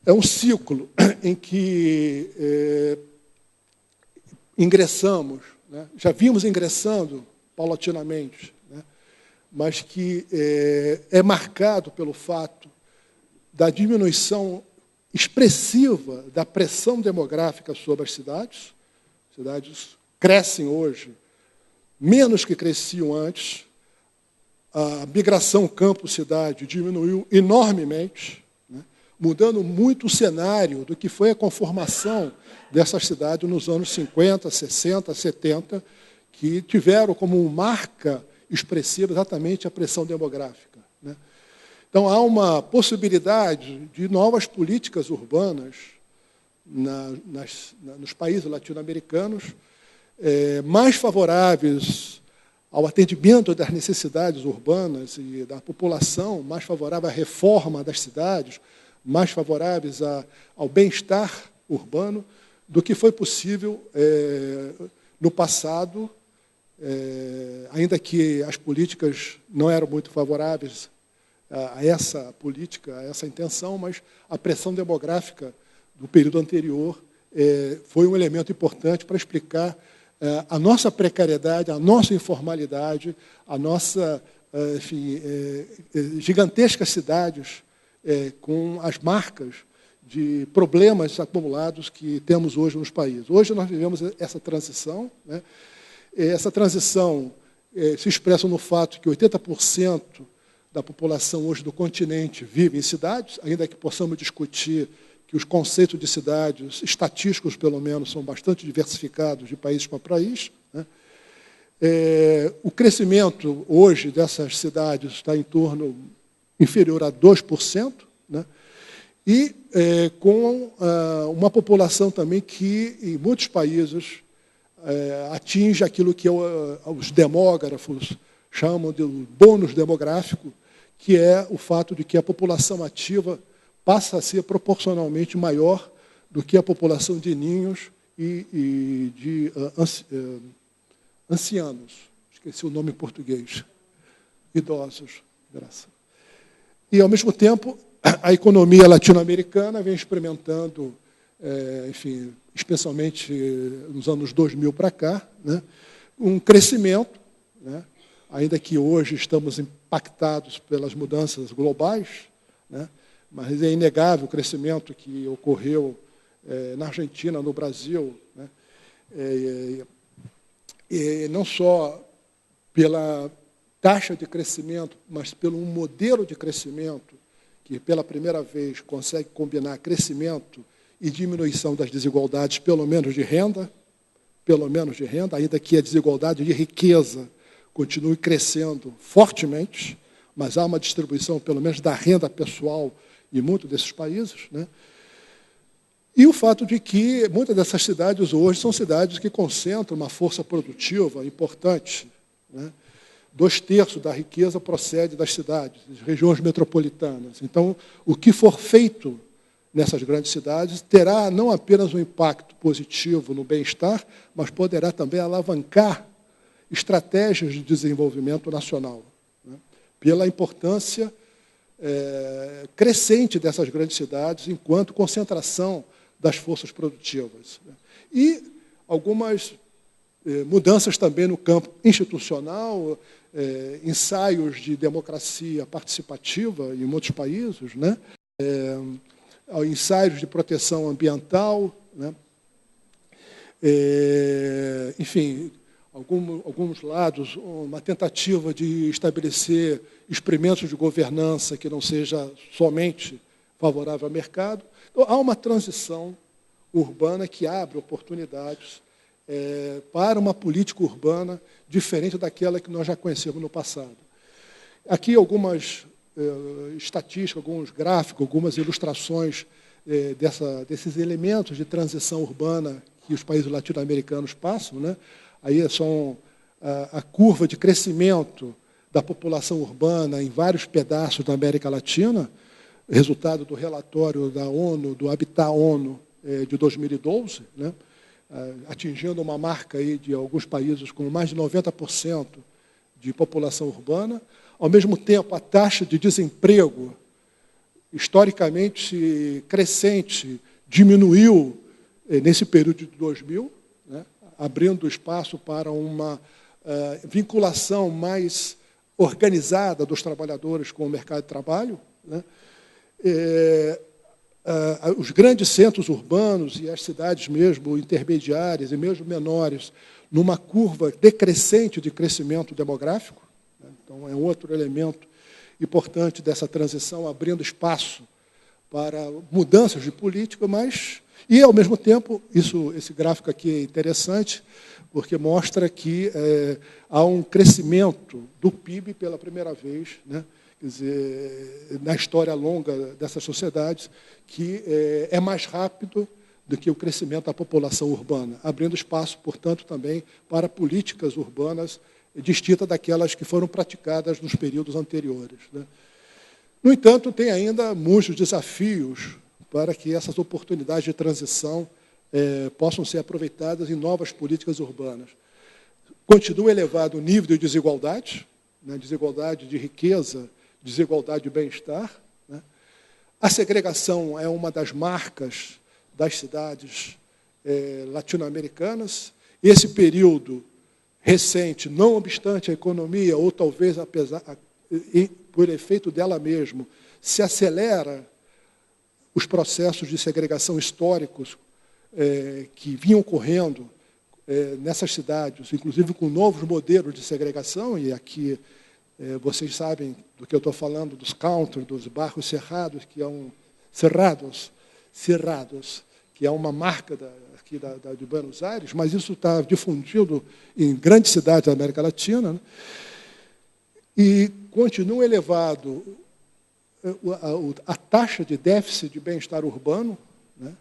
E: É um ciclo em que ingressamos, né? Já vimos ingressando paulatinamente, né? Mas que é marcado pelo fato da diminuição expressiva da pressão demográfica sobre as cidades. As cidades crescem hoje menos que cresciam antes. A migração campo-cidade diminuiu enormemente, né? Mudando muito o cenário do que foi a conformação dessas cidades nos anos 50, 60, 70, que tiveram como marca expressiva exatamente a pressão demográfica, né? Então, há uma possibilidade de novas políticas urbanas nos países latino-americanos mais favoráveis ao atendimento das necessidades urbanas e da população, mais favorável à reforma das cidades, mais favoráveis ao bem-estar urbano, do que foi possível no passado, ainda que as políticas não eram muito favoráveis a essa política, a essa intenção, mas a pressão demográfica do período anterior foi um elemento importante para explicar a nossa precariedade, a nossa informalidade, a nossa, enfim, gigantescas cidades com as marcas de problemas acumulados que temos hoje nos países. Hoje nós vivemos essa transição, né? Essa transição se expressa no fato que 80% da população hoje do continente vive em cidades, ainda que possamos discutir que os conceitos de cidades, estatísticos pelo menos, são bastante diversificados de país para país, né? O crescimento hoje dessas cidades está em torno inferior a 2%, né? E com uma população também que, em muitos países, atinge aquilo que os demógrafos chamam de bônus demográfico, que é o fato de que a população ativa passa a ser proporcionalmente maior do que a população de ninhos e de ancianos. Esqueci o nome em português. Idosos. Graças. E, ao mesmo tempo, a economia latino-americana vem experimentando, enfim, especialmente nos anos 2000 para cá, né, um crescimento, né, ainda que hoje estamos impactados pelas mudanças globais, né, mas é inegável o crescimento que ocorreu na Argentina, no Brasil, né, e não só pela taxa de crescimento, mas pelo um modelo de crescimento que, pela primeira vez, consegue combinar crescimento e diminuição das desigualdades, pelo menos de renda, ainda que a desigualdade de riqueza continue crescendo fortemente, mas há uma distribuição, pelo menos, da renda pessoal em muitos desses países, né? E o fato de que muitas dessas cidades hoje são cidades que concentram uma força produtiva importante, né? 2/3 da riqueza procede das cidades, das regiões metropolitanas. Então, o que for feito nessas grandes cidades terá não apenas um impacto positivo no bem-estar, mas poderá também alavancar estratégias de desenvolvimento nacional, né? Pela importância crescente dessas grandes cidades enquanto concentração das forças produtivas, né? E algumas mudanças também no campo institucional, ensaios de democracia participativa em muitos países, né? Ensaios de proteção ambiental, né? Enfim, alguns lados, uma tentativa de estabelecer experimentos de governança que não seja somente favorável ao mercado. Então, há uma transição urbana que abre oportunidades para uma política urbana diferente daquela que nós já conhecemos no passado. Aqui algumas estatísticas, alguns gráficos, algumas ilustrações desses elementos de transição urbana que os países latino-americanos passam, né? Aí são a curva de crescimento da população urbana em vários pedaços da América Latina, resultado do relatório da ONU, do Habitat ONU, de 2012, né, atingindo uma marca aí de alguns países com mais de 90% de população urbana. Ao mesmo tempo, a taxa de desemprego, historicamente crescente, diminuiu nesse período de 2000, né, abrindo espaço para uma vinculação mais organizada dos trabalhadores com o mercado de trabalho, né. Os grandes centros urbanos e as cidades mesmo intermediárias e mesmo menores, numa curva decrescente de crescimento demográfico, né. Então, é outro elemento importante dessa transição, abrindo espaço para mudanças de política, mas, e, ao mesmo tempo, esse gráfico aqui é interessante, porque mostra que há um crescimento do PIB pela primeira vez, né, quer dizer, na história longa dessas sociedades, que é mais rápido do que o crescimento da população urbana, abrindo espaço, portanto, também para políticas urbanas distintas daquelas que foram praticadas nos períodos anteriores, né. No entanto, tem ainda muitos desafios para que essas oportunidades de transição possam ser aproveitadas em novas políticas urbanas. Continua elevado o nível de desigualdade, né, desigualdade de riqueza, desigualdade de bem-estar, né. A segregação é uma das marcas das cidades latino-americanas. Esse período recente, não obstante a economia, ou talvez por efeito dela mesmo, se acelera os processos de segregação históricos que vinham ocorrendo nessas cidades, inclusive com novos modelos de segregação, e aqui vocês sabem do que eu estou falando, dos country, dos bairros cerrados, que que é uma marca aqui de Buenos Aires, mas isso está difundido em grandes cidades da América Latina, né? E continua elevado a taxa de déficit de bem-estar urbano, né?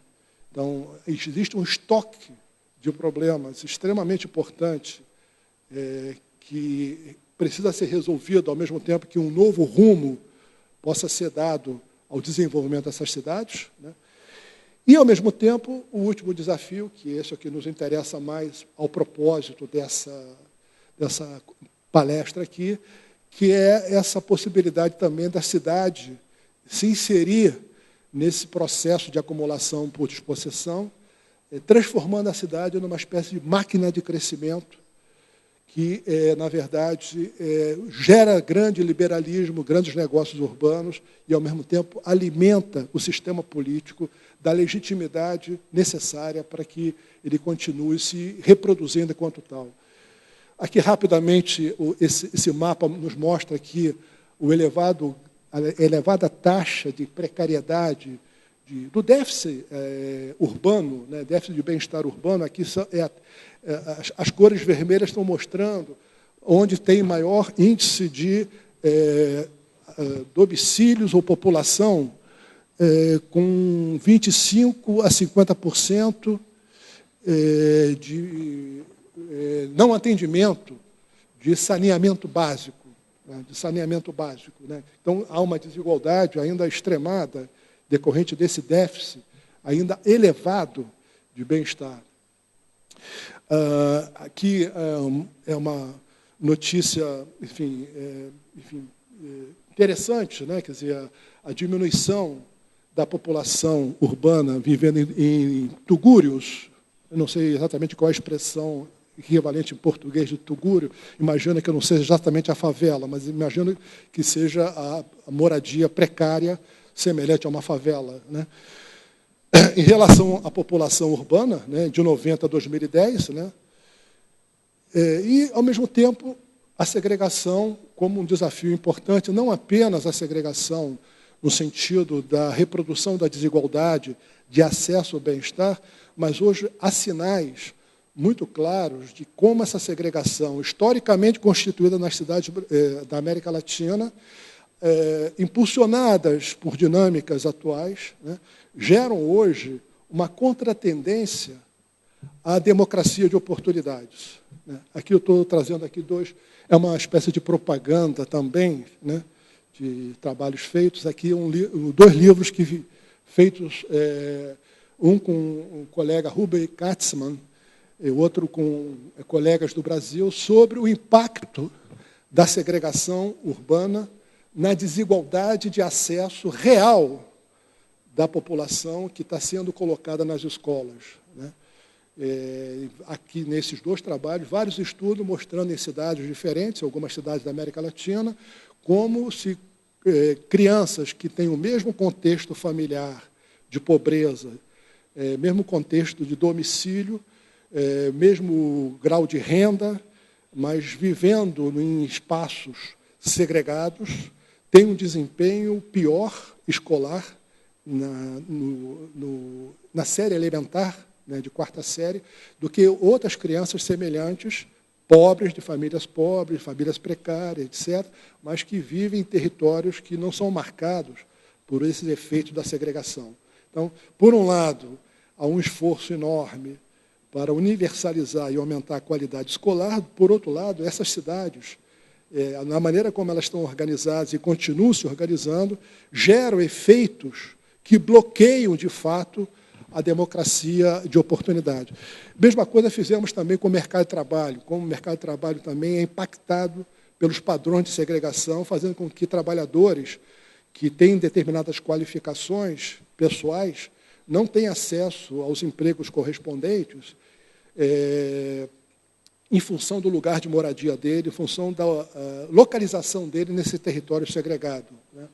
E: Então, existe um estoque de problemas extremamente importante que precisa ser resolvido ao mesmo tempo que um novo rumo possa ser dado ao desenvolvimento dessas cidades, né? E, ao mesmo tempo, o último desafio, que esse aqui nos interessa mais ao propósito dessa palestra aqui, que é essa possibilidade também da cidade se inserir nesse processo de acumulação por dispossessão, transformando a cidade numa espécie de máquina de crescimento que, na verdade, gera grande liberalismo, grandes negócios urbanos e, ao mesmo tempo, alimenta o sistema político da legitimidade necessária para que ele continue se reproduzindo enquanto tal. Aqui, rapidamente, esse mapa nos mostra aqui a elevada taxa de precariedade, do déficit urbano, né, déficit de bem-estar urbano. Aqui as cores vermelhas estão mostrando onde tem maior índice de domicílios ou população com 25% a 50% de não atendimento de saneamento básico. Né? Então, há uma desigualdade ainda extremada, decorrente desse déficit ainda elevado de bem-estar. Aqui é uma notícia, interessante, né? Quer dizer, a diminuição da população urbana vivendo em tugúrios. Eu não sei exatamente qual é a expressão equivalente em português de tugúrio. Imagina que eu não seja exatamente a favela, mas imagino que seja a moradia precária semelhante a uma favela, né? Em relação à população urbana, né, de 90 a 2010, né, e, ao mesmo tempo, a segregação como um desafio importante, não apenas a segregação no sentido da reprodução da desigualdade, de acesso ao bem-estar, mas hoje há sinais muito claros de como essa segregação, historicamente constituída nas cidades da América Latina, impulsionadas por dinâmicas atuais, né, geram hoje uma contratendência a democracia de oportunidades. Aqui eu estou trazendo aqui dois, é uma espécie de propaganda também, né, de trabalhos feitos. Aqui dois livros feitos, um com o colega Ruben Katzmann, e outro com colegas do Brasil, sobre o impacto da segregação urbana na desigualdade de acesso real da população que está sendo colocada nas escolas, né? Aqui, nesses dois trabalhos, vários estudos mostrando em cidades diferentes, algumas cidades da América Latina, como se crianças que têm o mesmo contexto familiar de pobreza, mesmo contexto de domicílio, mesmo grau de renda, mas vivendo em espaços segregados, têm um desempenho pior escolar na série elementar, né, de quarta série, do que outras crianças semelhantes, pobres, de famílias precárias, etc., mas que vivem em territórios que não são marcados por esses efeitos da segregação. Então, por um lado, há um esforço enorme para universalizar e aumentar a qualidade escolar. Por outro lado, essas cidades, na maneira como elas estão organizadas e continuam se organizando, geram efeitos que bloqueiam, de fato, a democracia de oportunidade. Mesma coisa fizemos também com o mercado de trabalho, como o mercado de trabalho também é impactado pelos padrões de segregação, fazendo com que trabalhadores que têm determinadas qualificações pessoais não tenham acesso aos empregos correspondentes em função do lugar de moradia dele, em função da localização dele nesse território segregado, né?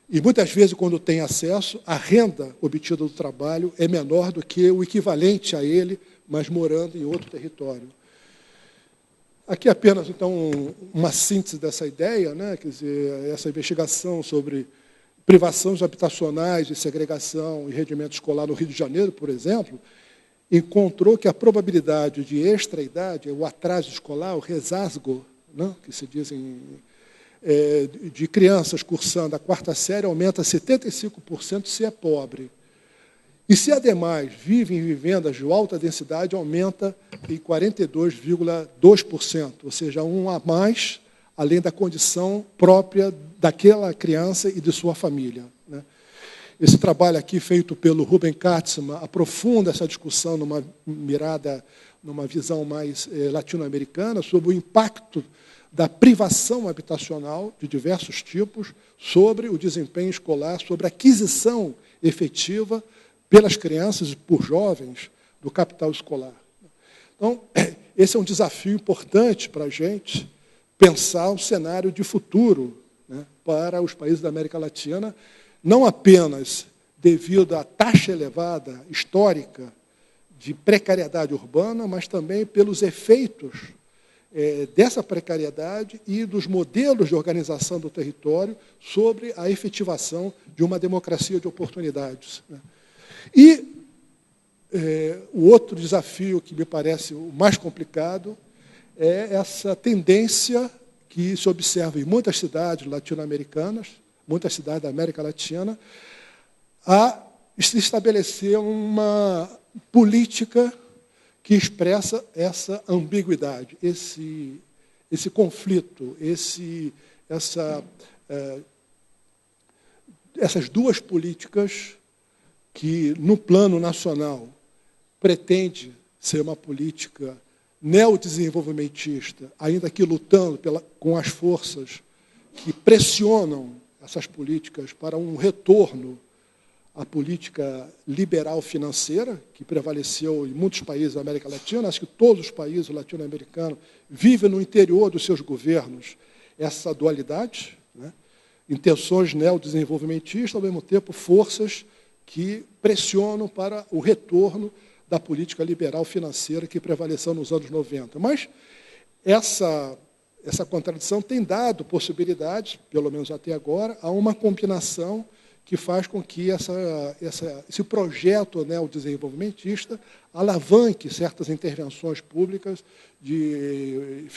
E: E, muitas vezes, quando tem acesso, a renda obtida do trabalho é menor do que o equivalente a ele, mas morando em outro território. Aqui apenas, então, uma síntese dessa ideia, né? Quer dizer, essa investigação sobre privações habitacionais e segregação e rendimento escolar no Rio de Janeiro, por exemplo, encontrou que a probabilidade de extra-idade, o atraso escolar, o resasgo, né, que se diz de crianças cursando a quarta série, aumenta 75% se é pobre. E se, ademais, vive em vivendas de alta densidade, aumenta em 42,2%, ou seja, um a mais, além da condição própria daquela criança e de sua família, né? Esse trabalho aqui, feito pelo Ruben Katzmann, aprofunda essa discussão numa visão mais latino-americana, sobre o impacto da privação habitacional de diversos tipos sobre o desempenho escolar, sobre a aquisição efetiva pelas crianças e por jovens do capital escolar. Então, esse é um desafio importante para a gente pensar um cenário de futuro, né, para os países da América Latina, não apenas devido à taxa elevada, histórica, de precariedade urbana, mas também pelos efeitos dessa precariedade e dos modelos de organização do território sobre a efetivação de uma democracia de oportunidades, né? E o outro desafio que me parece o mais complicado é essa tendência que se observa em muitas cidades latino-americanas, muitas cidades da América Latina, a se estabelecer uma política que expressa essa ambiguidade, esse conflito, essas duas políticas que, no plano nacional, pretende ser uma política neodesenvolvimentista, ainda que lutando com as forças que pressionam essas políticas para um retorno à política liberal financeira, que prevaleceu em muitos países da América Latina. Acho que todos os países latino-americanos vivem no interior dos seus governos essa dualidade, né? Intenções neodesenvolvimentistas, ao mesmo tempo forças que pressionam para o retorno da política liberal financeira que prevaleceu nos anos 90. Mas essa contradição tem dado possibilidades, pelo menos até agora, a uma combinação que faz com que esse projeto neodesenvolvimentista alavanque certas intervenções públicas de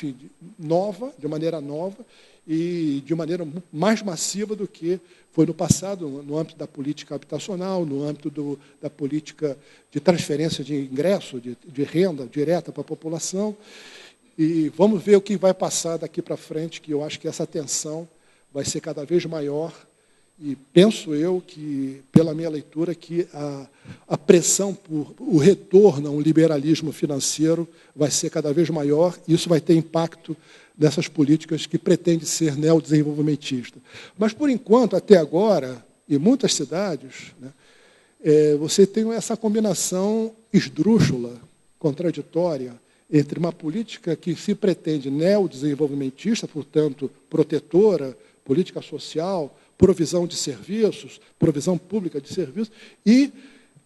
E: maneira nova e de maneira mais massiva do que foi no passado, no âmbito da política habitacional, no âmbito da política de transferência de ingresso, de renda direta para a população. E vamos ver o que vai passar daqui para frente, que eu acho que essa tensão vai ser cada vez maior. E penso eu que, pela minha leitura, que a pressão por o retorno a um liberalismo financeiro vai ser cada vez maior, e isso vai ter impacto nessas políticas que pretendem ser neodesenvolvimentistas. Mas, por enquanto, até agora, em muitas cidades, você tem essa combinação esdrúxula, contraditória, entre uma política que se pretende neodesenvolvimentista, portanto, protetora, política social, provisão de serviços, provisão pública de serviços, e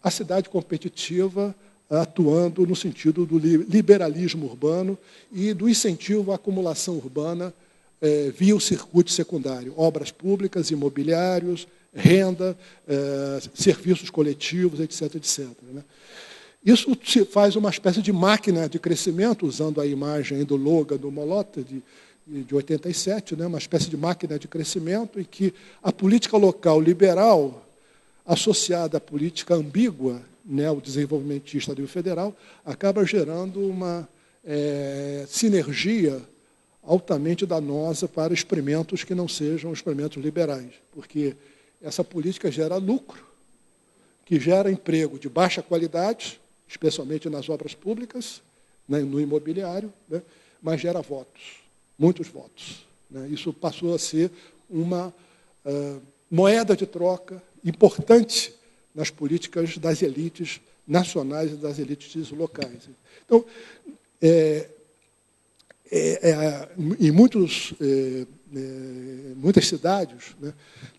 E: a cidade competitiva atuando no sentido do liberalismo urbano e do incentivo à acumulação urbana via o circuito secundário, obras públicas, imobiliários, renda, serviços coletivos, etc., etc. Isso se faz uma espécie de máquina de crescimento, usando a imagem do Logan, do Molotta, de 87, uma espécie de máquina de crescimento em que a política local liberal, associada à política ambígua, neodesenvolvimentista do federal, acaba gerando uma sinergia altamente danosa para experimentos que não sejam experimentos liberais, porque essa política gera lucro, que gera emprego de baixa qualidade, especialmente nas obras públicas, no imobiliário, mas gera votos. Muitos votos. Isso passou a ser uma moeda de troca importante nas políticas das elites nacionais e das elites locais. Então, em muitas cidades,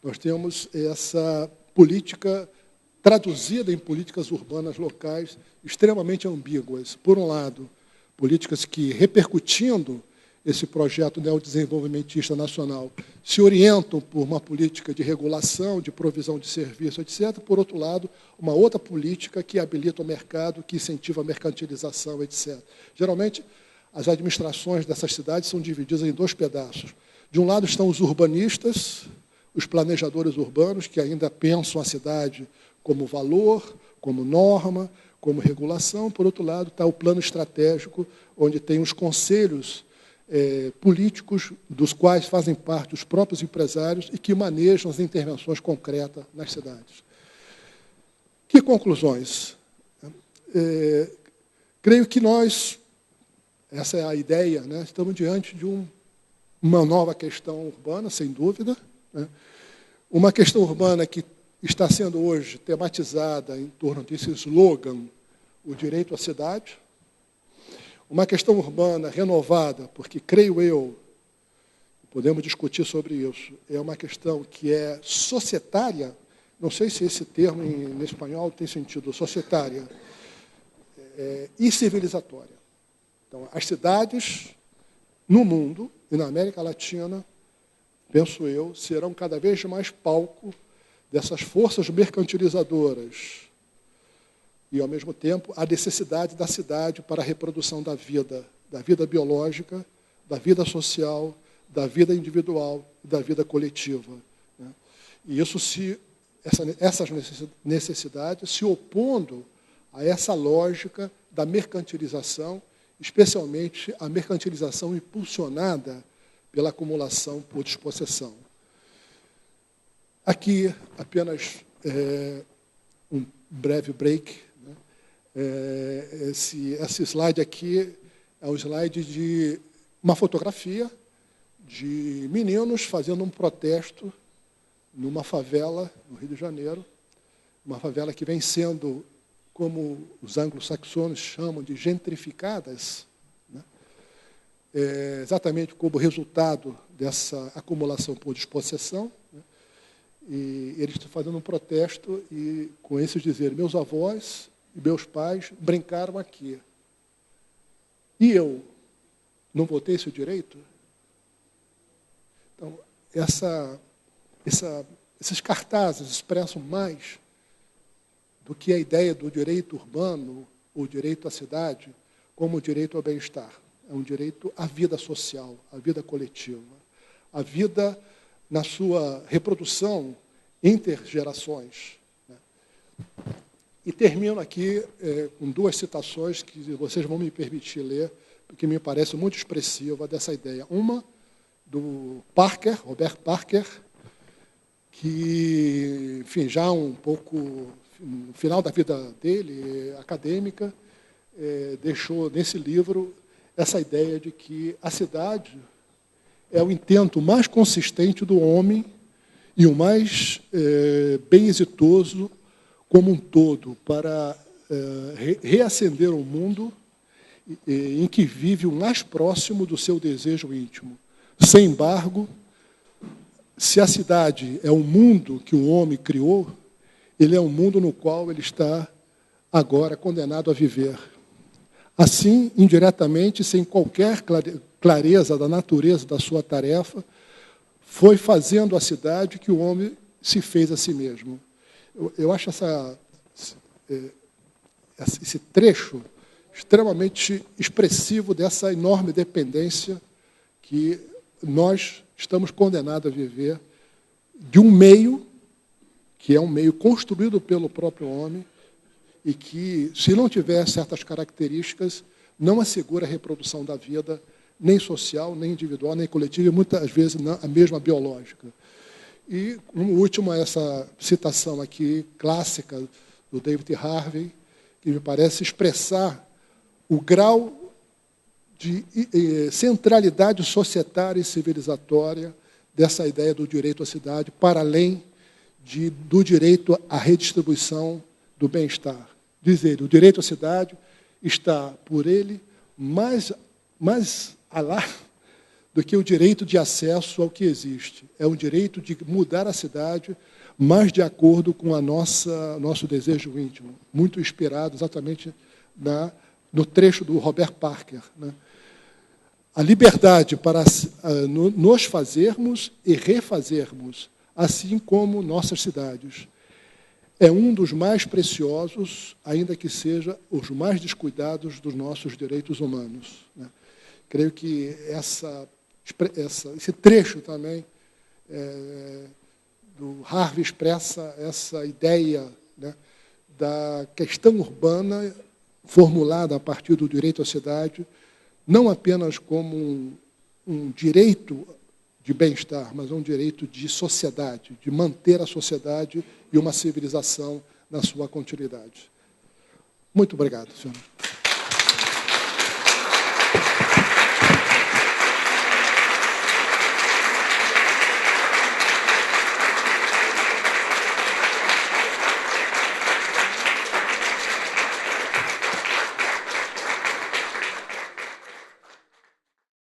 E: nós temos essa política traduzida em políticas urbanas locais extremamente ambíguas. Por um lado, políticas que, repercutindo esse projeto neodesenvolvimentista nacional, se orientam por uma política de regulação, de provisão de serviço, etc. Por outro lado, uma outra política que habilita o mercado, que incentiva a mercantilização, etc. Geralmente, as administrações dessas cidades são divididas em dois pedaços. De um lado estão os urbanistas, os planejadores urbanos, que ainda pensam a cidade como valor, como norma, como regulação. Por outro lado, está o plano estratégico, onde tem os conselhos políticos, dos quais fazem parte os próprios empresários e que manejam as intervenções concretas nas cidades. Que conclusões? Creio que nós, essa é a ideia, estamos diante de uma nova questão urbana, sem dúvida, uma questão urbana que está sendo hoje tematizada em torno desse slogan, o direito à cidade. Uma questão urbana renovada, porque, creio eu, podemos discutir sobre isso, é uma questão que é societária, não sei se esse termo em espanhol tem sentido, societária, e civilizatória. Então, as cidades no mundo e na América Latina, penso eu, serão cada vez mais palco dessas forças mercantilizadoras, e, ao mesmo tempo, a necessidade da cidade para a reprodução da vida biológica, da vida social, da vida individual e da vida coletiva. E isso essas necessidades se opondo a essa lógica da mercantilização, especialmente a mercantilização impulsionada pela acumulação por despossessão. Aqui, apenas um breve break. Esse slide aqui é um slide de uma fotografia de meninos fazendo um protesto numa favela no Rio de Janeiro, uma favela que vem sendo, como os anglo-saxones chamam, de gentrificadas, exatamente como resultado dessa acumulação por despossessão. E eles estão fazendo um protesto e, com esses dizer, meus avós e meus pais brincaram aqui. E eu não vou ter esse direito? Então, esses cartazes expressam mais do que a ideia do direito urbano, o direito à cidade, como o direito ao bem-estar. É um direito à vida social, à vida coletiva, à vida na sua reprodução intergerações. E termino aqui com duas citações que vocês vão me permitir ler, porque me parece muito expressiva dessa ideia. Uma, do Parker, Robert Parker, que, enfim, já um pouco no final da vida dele, acadêmica, deixou nesse livro essa ideia de que a cidade é o intento mais consistente do homem e o mais bem exitoso como um todo para reacender um mundo em que vive o mais próximo do seu desejo íntimo. Sem embargo, se a cidade é um mundo que o homem criou, ele é um mundo no qual ele está agora condenado a viver. Assim, indiretamente, sem qualquer clareza da natureza da sua tarefa, foi fazendo a cidade que o homem se fez a si mesmo. Eu acho esse trecho extremamente expressivo dessa enorme dependência que nós estamos condenados a viver de um meio, que é um meio construído pelo próprio homem, e que, se não tiver certas características, não assegura a reprodução da vida, nem social, nem individual, nem coletiva, e muitas vezes a mesma biológica. E, um último, essa citação aqui, clássica, do David Harvey, que me parece expressar o grau de centralidade societária e civilizatória dessa ideia do direito à cidade, para além do direito à redistribuição do bem-estar. Diz ele, o direito à cidade está, por ele, mais alá do que o direito de acesso ao que existe. É um direito de mudar a cidade mais de acordo com nosso desejo íntimo, muito inspirado exatamente no trecho do Robert Parker. Né? A liberdade para nos fazermos e refazermos, assim como nossas cidades, é um dos mais preciosos, ainda que seja os mais descuidados dos nossos direitos humanos. Né? Creio que esse trecho também do Harvey expressa essa ideia, né, da questão urbana formulada a partir do direito à cidade, não apenas como um direito de bem-estar, mas um direito de sociedade, de manter a sociedade e uma civilização na sua continuidade. Muito obrigado, senhor.